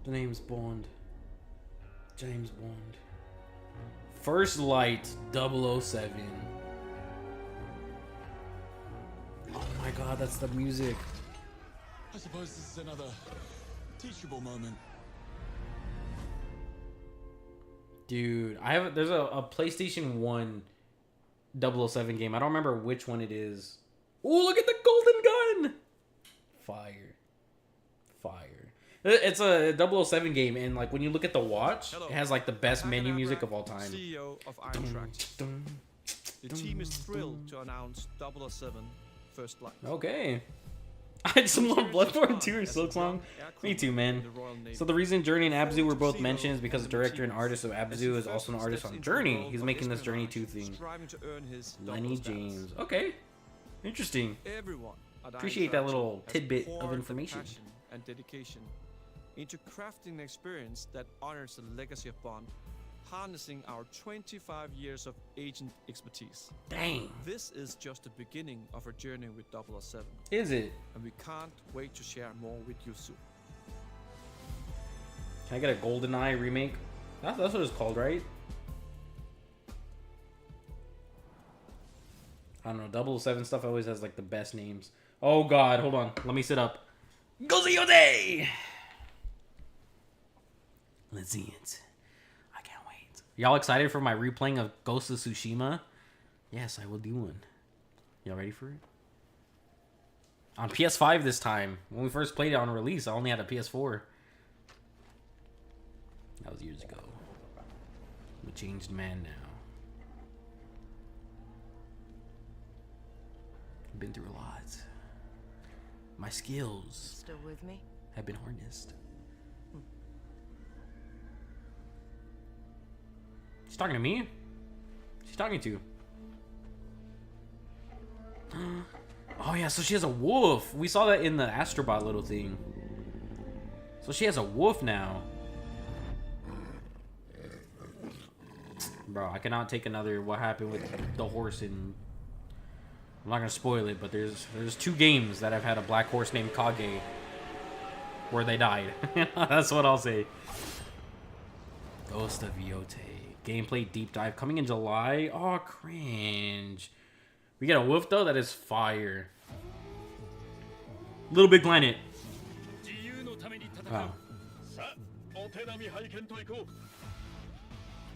The name's Bond. James Bond. First Light 007. Oh my god, that's the music. I suppose this is another teachable moment. Dude, there's a PlayStation 1 007 game. I don't remember which one it is. Oh, look at the golden gun! Fire. Fire. It's a 007 game, and like when you look at the watch, it has like the best menu music of all time. CEO of Iron Tracks. The team is thrilled to announce 007 First Blood. Okay. I just love Bloodborne 2 or SILKSOng. Me too, man. So the reason Journey and Abzu were both mentioned is because the director and artist of Abzu is also an artist on Journey. He's making this Journey 2 thing. Lenny James. Okay. Interesting. Appreciate that little tidbit of information. And dedication into crafting an experience that honors the legacy of Bond, harnessing our 25 years of agent expertise. Dang. This is just the beginning of our journey with 007. Is it? And we can't wait to share more with you soon. Can I get a GoldenEye remake? That's what it's called, right? I don't know. 007 stuff always has like the best names. Oh god, hold on. Let me sit up. Goziode! Let's see it. I can't wait. Y'all excited for my replaying of Ghost of Tsushima? Yes, I will do one. Y'all ready for it? On PS5 this time. When we first played it on release, I only had a PS4. That was years ago. I'm a changed man now. I've been through a lot. My skills Still with me? have been harnessed. She's talking to me? She's talking to. Oh yeah, so she has a wolf. We saw that in the Astrobot little thing. So she has a wolf now. Bro, I cannot take another what happened with the horse in... I'm not gonna spoil it, but there's 2 games that have had a black horse named Kage where they died. That's what I'll say. Ghost of Yote. Gameplay deep dive coming in July. Oh, cringe. We get a wolf though, that is fire. Little Big Planet. Wow.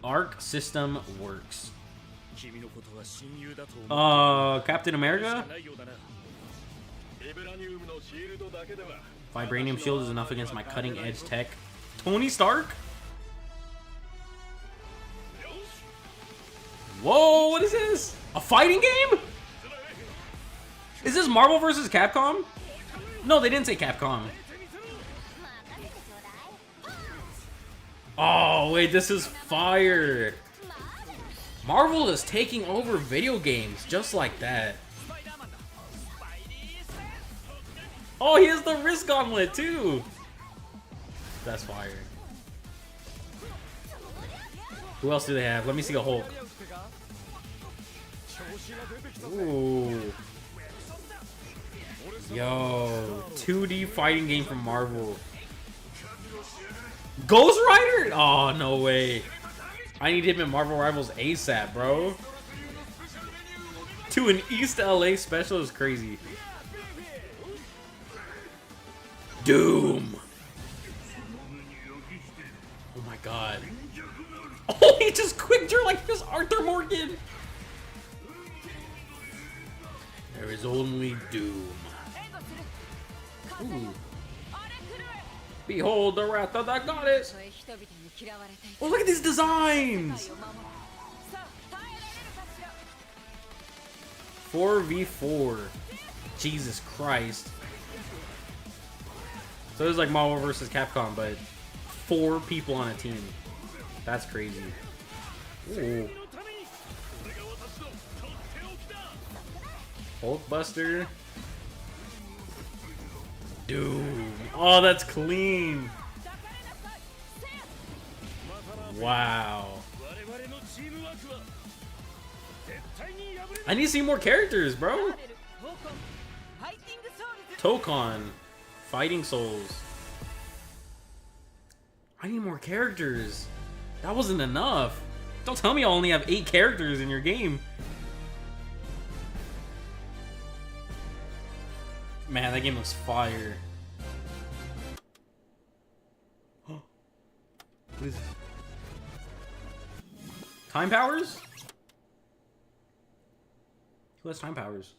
Arc system works. Captain America? Vibranium shield is enough against my cutting edge tech. Tony Stark? Whoa, what is this? A fighting game? Is this Marvel vs. Capcom? No, they didn't say Capcom. Oh, wait, this is fire. Marvel is taking over video games just like that. Oh, he has the wrist gauntlet too. That's fire. Who else do they have? Let me see a Hulk. Ooh. Yo, 2D fighting game from Marvel. Ghost Rider? Oh, no way. I need him in Marvel Rivals ASAP, bro. To an East LA special is crazy. Doom. Oh my god. Oh, he just quick drew like this Arthur Morgan. There is only Doom. Ooh. Behold the wrath of the goddess. Oh, look at these designs. 4v4. Jesus Christ. So it's like Marvel vs. Capcom, but 4 people on a team. That's crazy. Ooh. Hulkbuster. Doom. Oh, that's clean. Wow. I need to see more characters, bro. Tokon. Fighting Souls. I need more characters. That wasn't enough. Don't tell me I only have 8 characters in your game. Man, that game looks fire. What is this? Time powers? Who has time powers?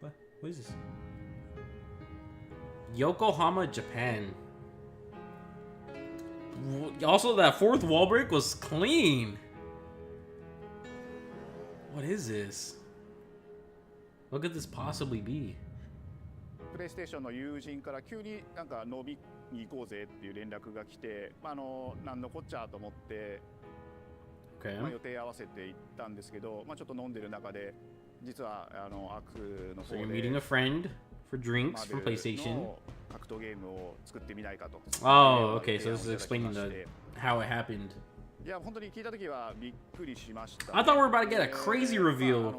What? What is this? Yokohama, Japan. Also, that 4th wall break was clean. What is this? What could this possibly be? プレイステーションの友人から急になんか飲みに行こうぜっていう連絡が来て、なんのこっちゃと思って、予定合わせて行ったんですけど、ちょっと飲んでる中で実はアクの方 So で you're meeting a friend for drinks from PlayStation. 格闘ゲームを作ってみないかと。Oh, okay. So this is explaining how it happened. いや本当に聞いた時はびっくりしました。I thought we were about to get a crazy reveal.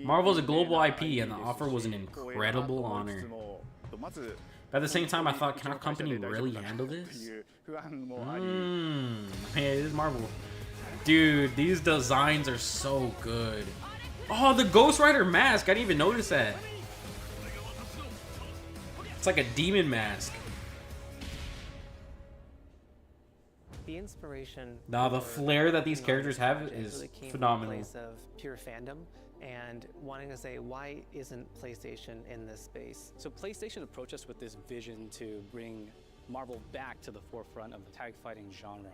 Marvel's a global IP, and the offer was an incredible honor. But at the same time, I thought, can our company really handle this? Man, it is Marvel. Dude, these designs are so good. Oh, the Ghost Rider mask. I didn't even notice that. It's like a demon mask. The inspiration. Nah, the flair that these characters have is phenomenal. From a place of pure fandom and wanting to say, why isn't PlayStation in this space? So PlayStation approached us with this vision to bring Marvel back to the forefront of the tag fighting genre.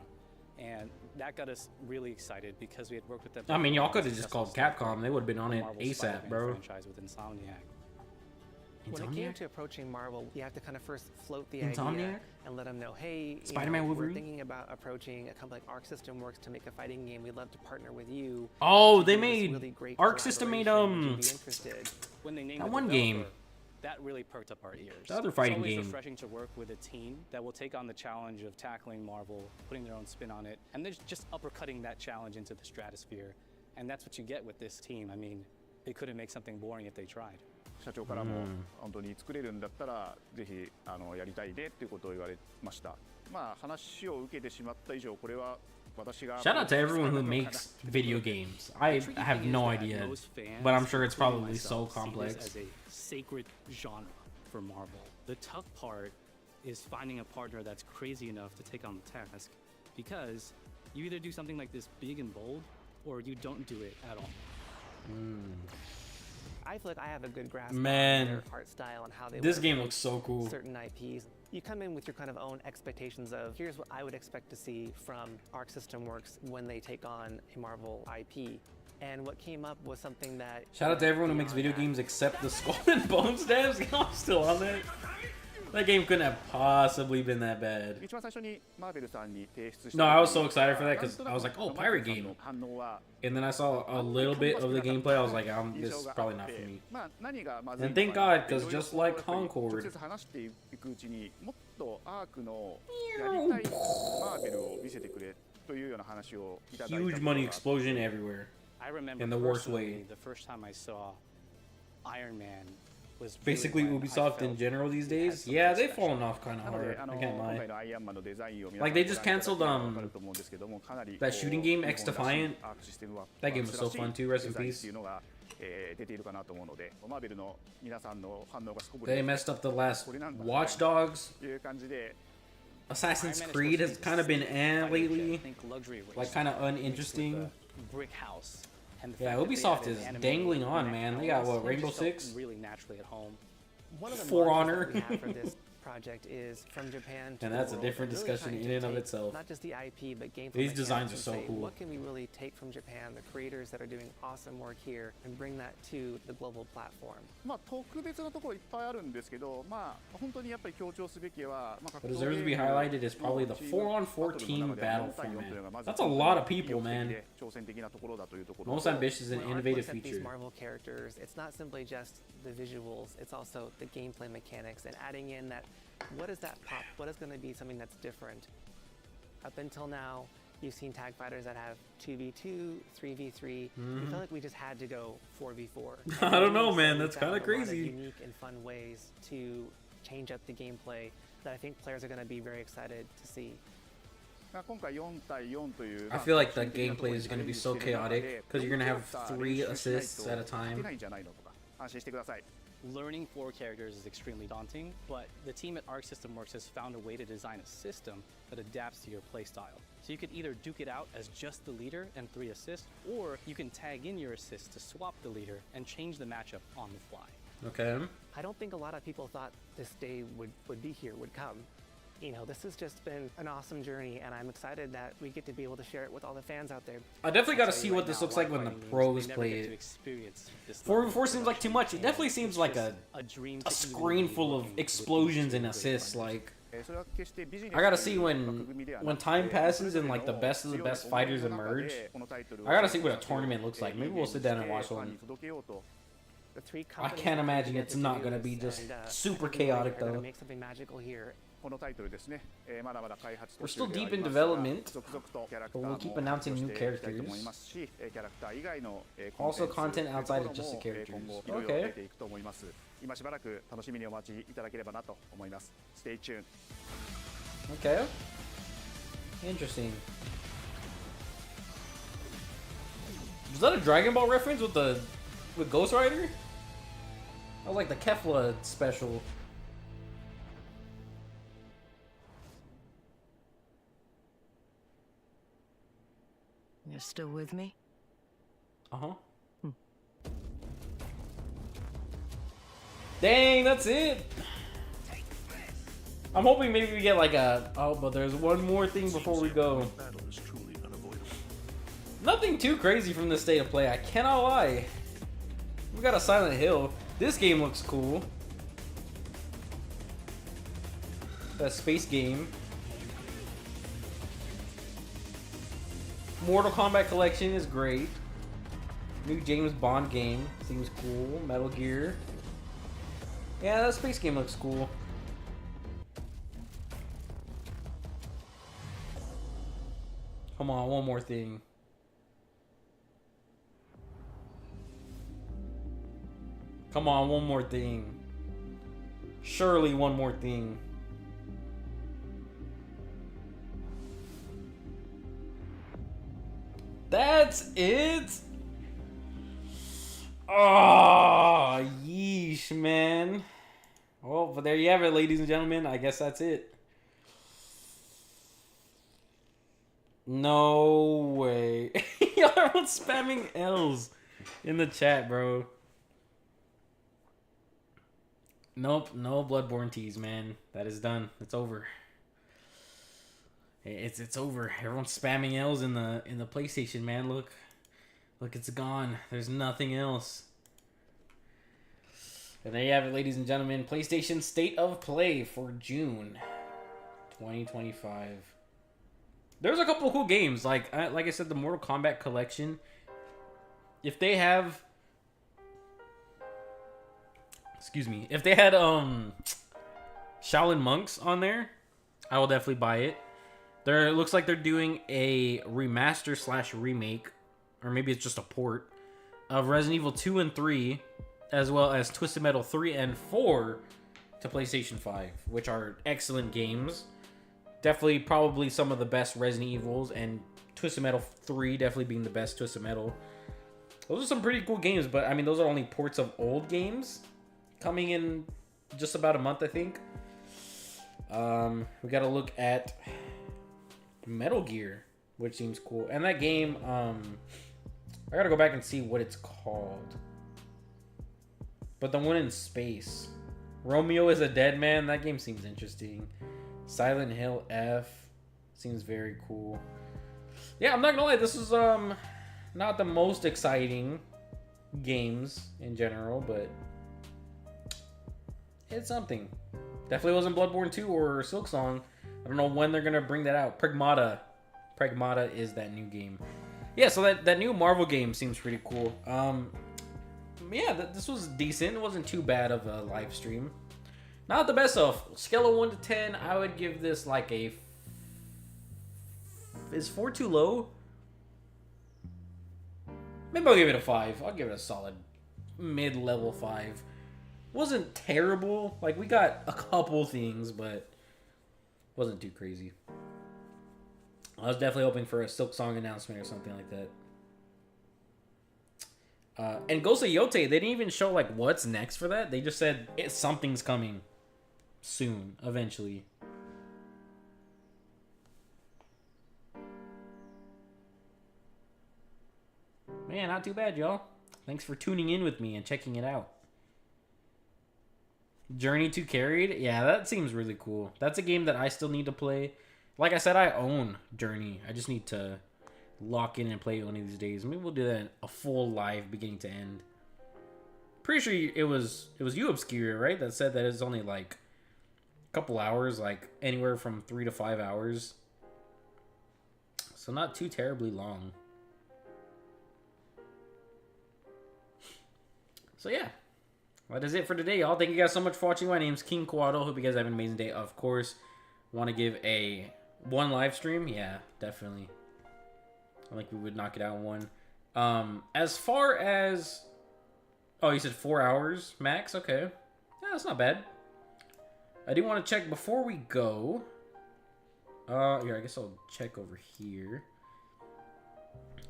And that got us really excited because we had worked with them. I mean, y'all could have just called Capcom. They would have been on it ASAP, bro. Franchise with Insomniac. When it came to approaching Marvel, you have to kind of first float the idea and let them know, hey, Spider-Man, Wolverine? We're thinking about approaching a company like Arc System Works to make a fighting game. We'd love to partner with you. Oh, they made Arc System made when they named that the one developer, game. That really perked up our ears. The other fighting it's always game. refreshing to work with a team that will take on the challenge of tackling Marvel, putting their own spin on it, and they're just uppercutting that challenge into the stratosphere. And that's what you get with this team. I mean, they couldn't make something boring if they tried. 社長からも本当に作れるんだったらぜひやりたいでっていうことを言われました。話を受けてしまった以上これは私が Shout out to everyone who makes video games. I have no idea, but I'm sure it's probably so complex. As a sacred genre for Marvel. The tough part is finding a partner that's crazy enough to take on the task, because you either do something like this big and bold, or you don't do it at all. I feel like I have a good grasp on their art style and how they this game looks so cool. Certain IPs. You come in with your kind of own expectations of here's what I would expect to see from Arc System Works when they take on a Marvel IP. And what came up was something that... Shout out to everyone who makes video games except the Skull and Bones devs. I'm still on that. That game couldn't have possibly been that bad. No, I was so excited for that because I was like, oh, pirate game. And then I saw a little bit of the gameplay. I was like, this is probably not for me. And thank God, because just like Concord. Huge money explosion everywhere. I remember in the worst way. The first time I saw Iron Man was basically Ubisoft in general these days. Yeah, they've fallen off kind of hard. I can't lie. Like they just canceled that shooting game X Defiant. That game was so fun too. Rest in peace. They messed up the last Watch Dogs. Assassin's Creed has kind of been lately, like kind of uninteresting. Brick house. And yeah, Ubisoft is dangling on, man. They got what, Rainbow Six? Really naturally at home. One of the For Honor. we have for this project is from Japan to and that's a different discussion in and of itself. Not just the IP, but gameplay. These designs are so cool. What can we really take from Japan, the creators that are doing awesome work here, and bring that to the global platform? What deserves to be highlighted is probably the 4-on-4 team battle format. That's a lot of people, man. Most ambitious and innovative feature. These Marvel characters, it's not simply just the visuals, it's also the gameplay mechanics and adding in that what is that pop? What is going to be something that's different? Up until now, you've seen tag fighters that have 2v2, 3v3. We felt like we just had to go 4v4. I don't know, man. That's kind of crazy. Unique and fun ways to change up the gameplay that I think players are going to be very excited to see. I feel like the gameplay is going to be so chaotic because you're going to have 3 assists at a time. Learning 4 characters is extremely daunting, but the team at Arc System Works has found a way to design a system that adapts to your playstyle. So you could either duke it out as just the leader and 3 assists, or you can tag in your assists to swap the leader and change the matchup on the fly. Okay. I don't think a lot of people thought this day would be here, would come. you know, this has just been an awesome journey, and I'm excited that we get to be able to share it with all the fans out there. I definitely got to see what this looks like when the pros play it. 4v4 seems like too much. It definitely seems like a screen full of explosions and assists. Like, I gotta see when time passes and like the best of the best fighters emerge. I gotta see what a tournament looks like. Maybe we'll sit down and watch one. I can't imagine it's not gonna be just super chaotic though. Make something magical here. We're still deep in development, but we'll keep announcing new characters. Also content outside of just the characters. Okay. Stay tuned. Okay. Interesting. Was that a Dragon Ball reference with Ghost Rider? That was like the Kefla special. You're still with me? Uh-huh. Dang, that's it. I'm hoping maybe we get like a... Oh, but there's one more thing before we go. Nothing too crazy from this state of play, I cannot lie. We got a Silent Hill. This game looks cool. That space game. Mortal Kombat Collection is great. New James Bond game seems cool. Metal Gear. Yeah, that space game looks cool. Come on, one more thing. Come on, one more thing. Surely one more thing. That's it? Oh, yeesh, man. Well, but there you have it, ladies and gentlemen. I guess that's it. No way. Everyone's spamming L's in the chat, bro. Nope, no Bloodborne teas, man. That is done. It's over. It's over. Everyone's spamming L's in the PlayStation, man. Look, it's gone. There's nothing else. And there you have it, ladies and gentlemen. PlayStation State of Play for June 2025. There's a couple of cool games, like I said, the Mortal Kombat Collection. If they have, if they had Shaolin Monks on there, I will definitely buy it. It looks like they're doing a remaster / remake, or maybe it's just a port of Resident Evil 2 and 3, as well as Twisted Metal 3 and 4 to PlayStation 5, which are excellent games. Definitely probably some of the best Resident Evils, and Twisted Metal 3 definitely being the best Twisted Metal. Those are some pretty cool games, but I mean, those are only ports of old games coming in just about a month, I think. We got to look at Metal Gear, which seems cool. And that game, I got to go back and see what it's called. But the one in space. Romeo is a Dead Man. That game seems interesting. Silent Hill F seems very cool. Yeah, I'm not gonna lie, this is not the most exciting games in general, but it's something. Definitely wasn't Bloodborne 2 or SILKSONG. I don't know when they're gonna bring that out. Pragmata is that new game. Yeah, so that new Marvel game seems pretty cool. Yeah, this was decent. It wasn't too bad of a live stream. Not the best of. Scale of 1 to 10, I would give this like a... Is 4 too low? Maybe I'll give it a 5. I'll give it a solid mid-level 5. Wasn't terrible. Like, we got a couple things, but wasn't too crazy. I was definitely hoping for a SILKSONG announcement or something like that. And Ghost of Yote, they didn't even show like what's next for that. They just said something's coming soon, eventually. Man, not too bad, y'all. Thanks for tuning in with me and checking it out. Journey to Carried. Yeah, that seems really cool. That's a game that I still need to play. Like I said, I own Journey. I just need to lock in and play it one of these days. Maybe we'll do that a full live beginning to end. Pretty sure it was you, Obscure, right? That said that it's only like a couple hours, like anywhere from 3 to 5 hours. So not too terribly long. So yeah, that is it for today, y'all. Thank you guys so much for watching. My name's King Quaddle. Hope you guys have an amazing day. Of course, want to give one live stream? Yeah, definitely. I think we would knock it out in one. As far as... Oh, you said 4 hours max? Okay. Yeah, that's not bad. I do want to check before we go. Here, I guess I'll check over here.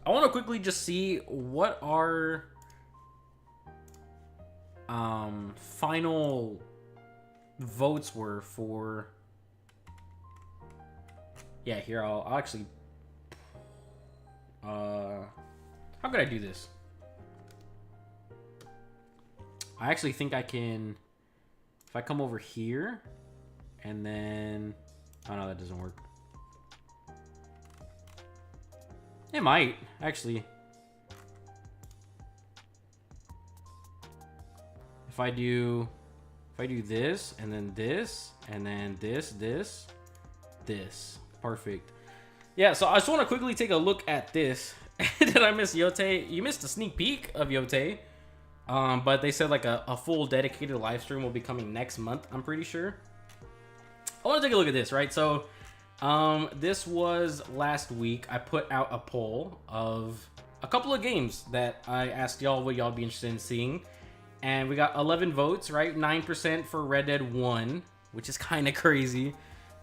I want to quickly just see what our final votes were for... Yeah, here, I'll actually... how could I do this? I actually think I can... If I come over here, and then... Oh, no, that doesn't work. It might, actually. If I do this, and then this, and then this. Perfect. Yeah, so I just want to quickly take a look at this. Did I miss Yote? You missed a sneak peek of Yote. But they said like a full dedicated live stream will be coming next month, I'm pretty sure. I want to take a look at this, right? So, this was last week. I put out a poll of a couple of games that I asked y'all what y'all would be interested in seeing. And we got 11 votes, right? 9% for Red Dead 1, which is kind of crazy.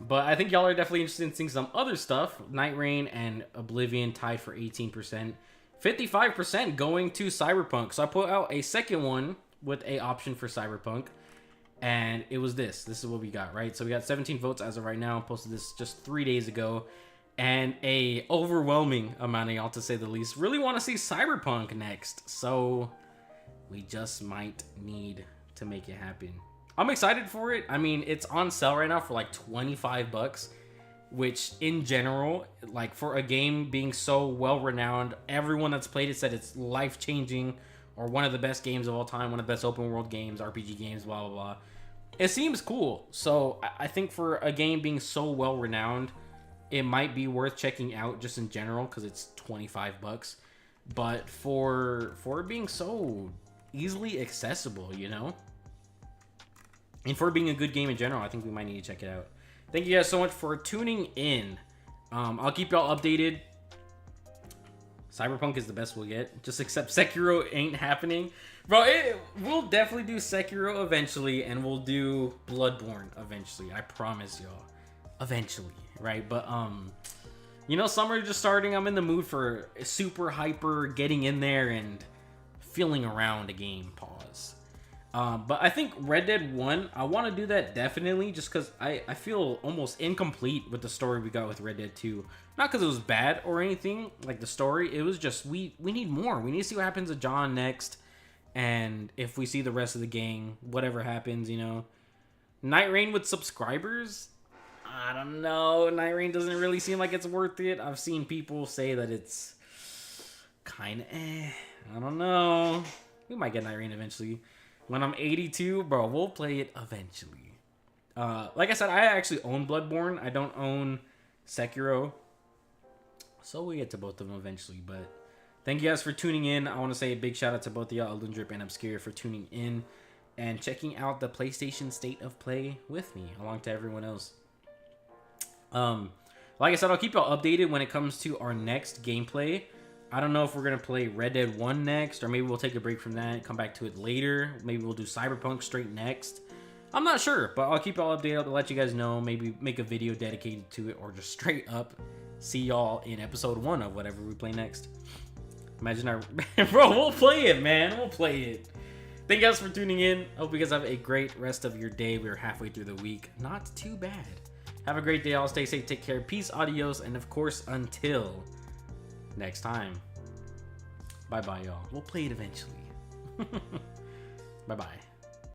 But I think y'all are definitely interested in seeing some other stuff. Night Rain and Oblivion tied for 18%. 55% going to Cyberpunk. So I put out a second one with a option for Cyberpunk. And it was this. This is what we got, right? So we got 17 votes as of right now. I posted this just 3 days ago. And a overwhelming amount of y'all, to say the least, really want to see Cyberpunk next. So we just might need to make it happen. I'm excited for it. I mean, it's on sale right now for like 25 bucks. Which, in general, like for a game being so well-renowned, everyone that's played it said it's life-changing or one of the best games of all time, one of the best open-world games, RPG games, blah, blah, blah. It seems cool. So I think for a game being so well-renowned, it might be worth checking out just in general because it's 25 bucks. But for it being so easily accessible, you know? And for it being a good game in general, I think we might need to check it out. Thank you guys so much for tuning in. I'll keep y'all updated. Cyberpunk is the best we'll get. Just accept Sekiro ain't happening. Bro, we'll definitely do Sekiro eventually, and we'll do Bloodborne eventually. I promise y'all. Eventually, right? But, you know, summer just starting. I'm in the mood for super hyper getting in there and feeling around a game. Pause. But I think Red Dead 1, I want to do that definitely just because I feel almost incomplete with the story we got with Red Dead 2. Not because it was bad or anything, like the story. It was just, we need more. We need to see what happens to John next. And if we see the rest of the gang, whatever happens, you know. Night Rain with subscribers? I don't know. Night Rain doesn't really seem like it's worth it. I've seen people say that it's kind of I don't know. We might get Night Rain eventually. When I'm 82, bro, we'll play it eventually. Like I said, I actually own Bloodborne. I don't own Sekiro. So we'll get to both of them eventually. But thank you guys for tuning in. I want to say a big shout out to both of y'all, Elundrip and Obscure, for tuning in and checking out the PlayStation State of Play with me, along to everyone else. Like I said, I'll keep y'all updated when it comes to our next gameplay. I don't know if we're going to play Red Dead 1 next, or maybe we'll take a break from that, come back to it later. Maybe we'll do Cyberpunk straight next. I'm not sure, but I'll keep y'all updated to let you guys know. Maybe make a video dedicated to it, or just straight up see y'all in episode 1 of whatever we play next. Imagine our... Bro, we'll play it, man. We'll play it. Thank you guys for tuning in. Hope you guys have a great rest of your day. We're halfway through the week. Not too bad. Have a great day, all. Stay safe, take care. Peace, adios, and of course, until next time. Bye-bye, y'all. We'll play it eventually. Bye-bye.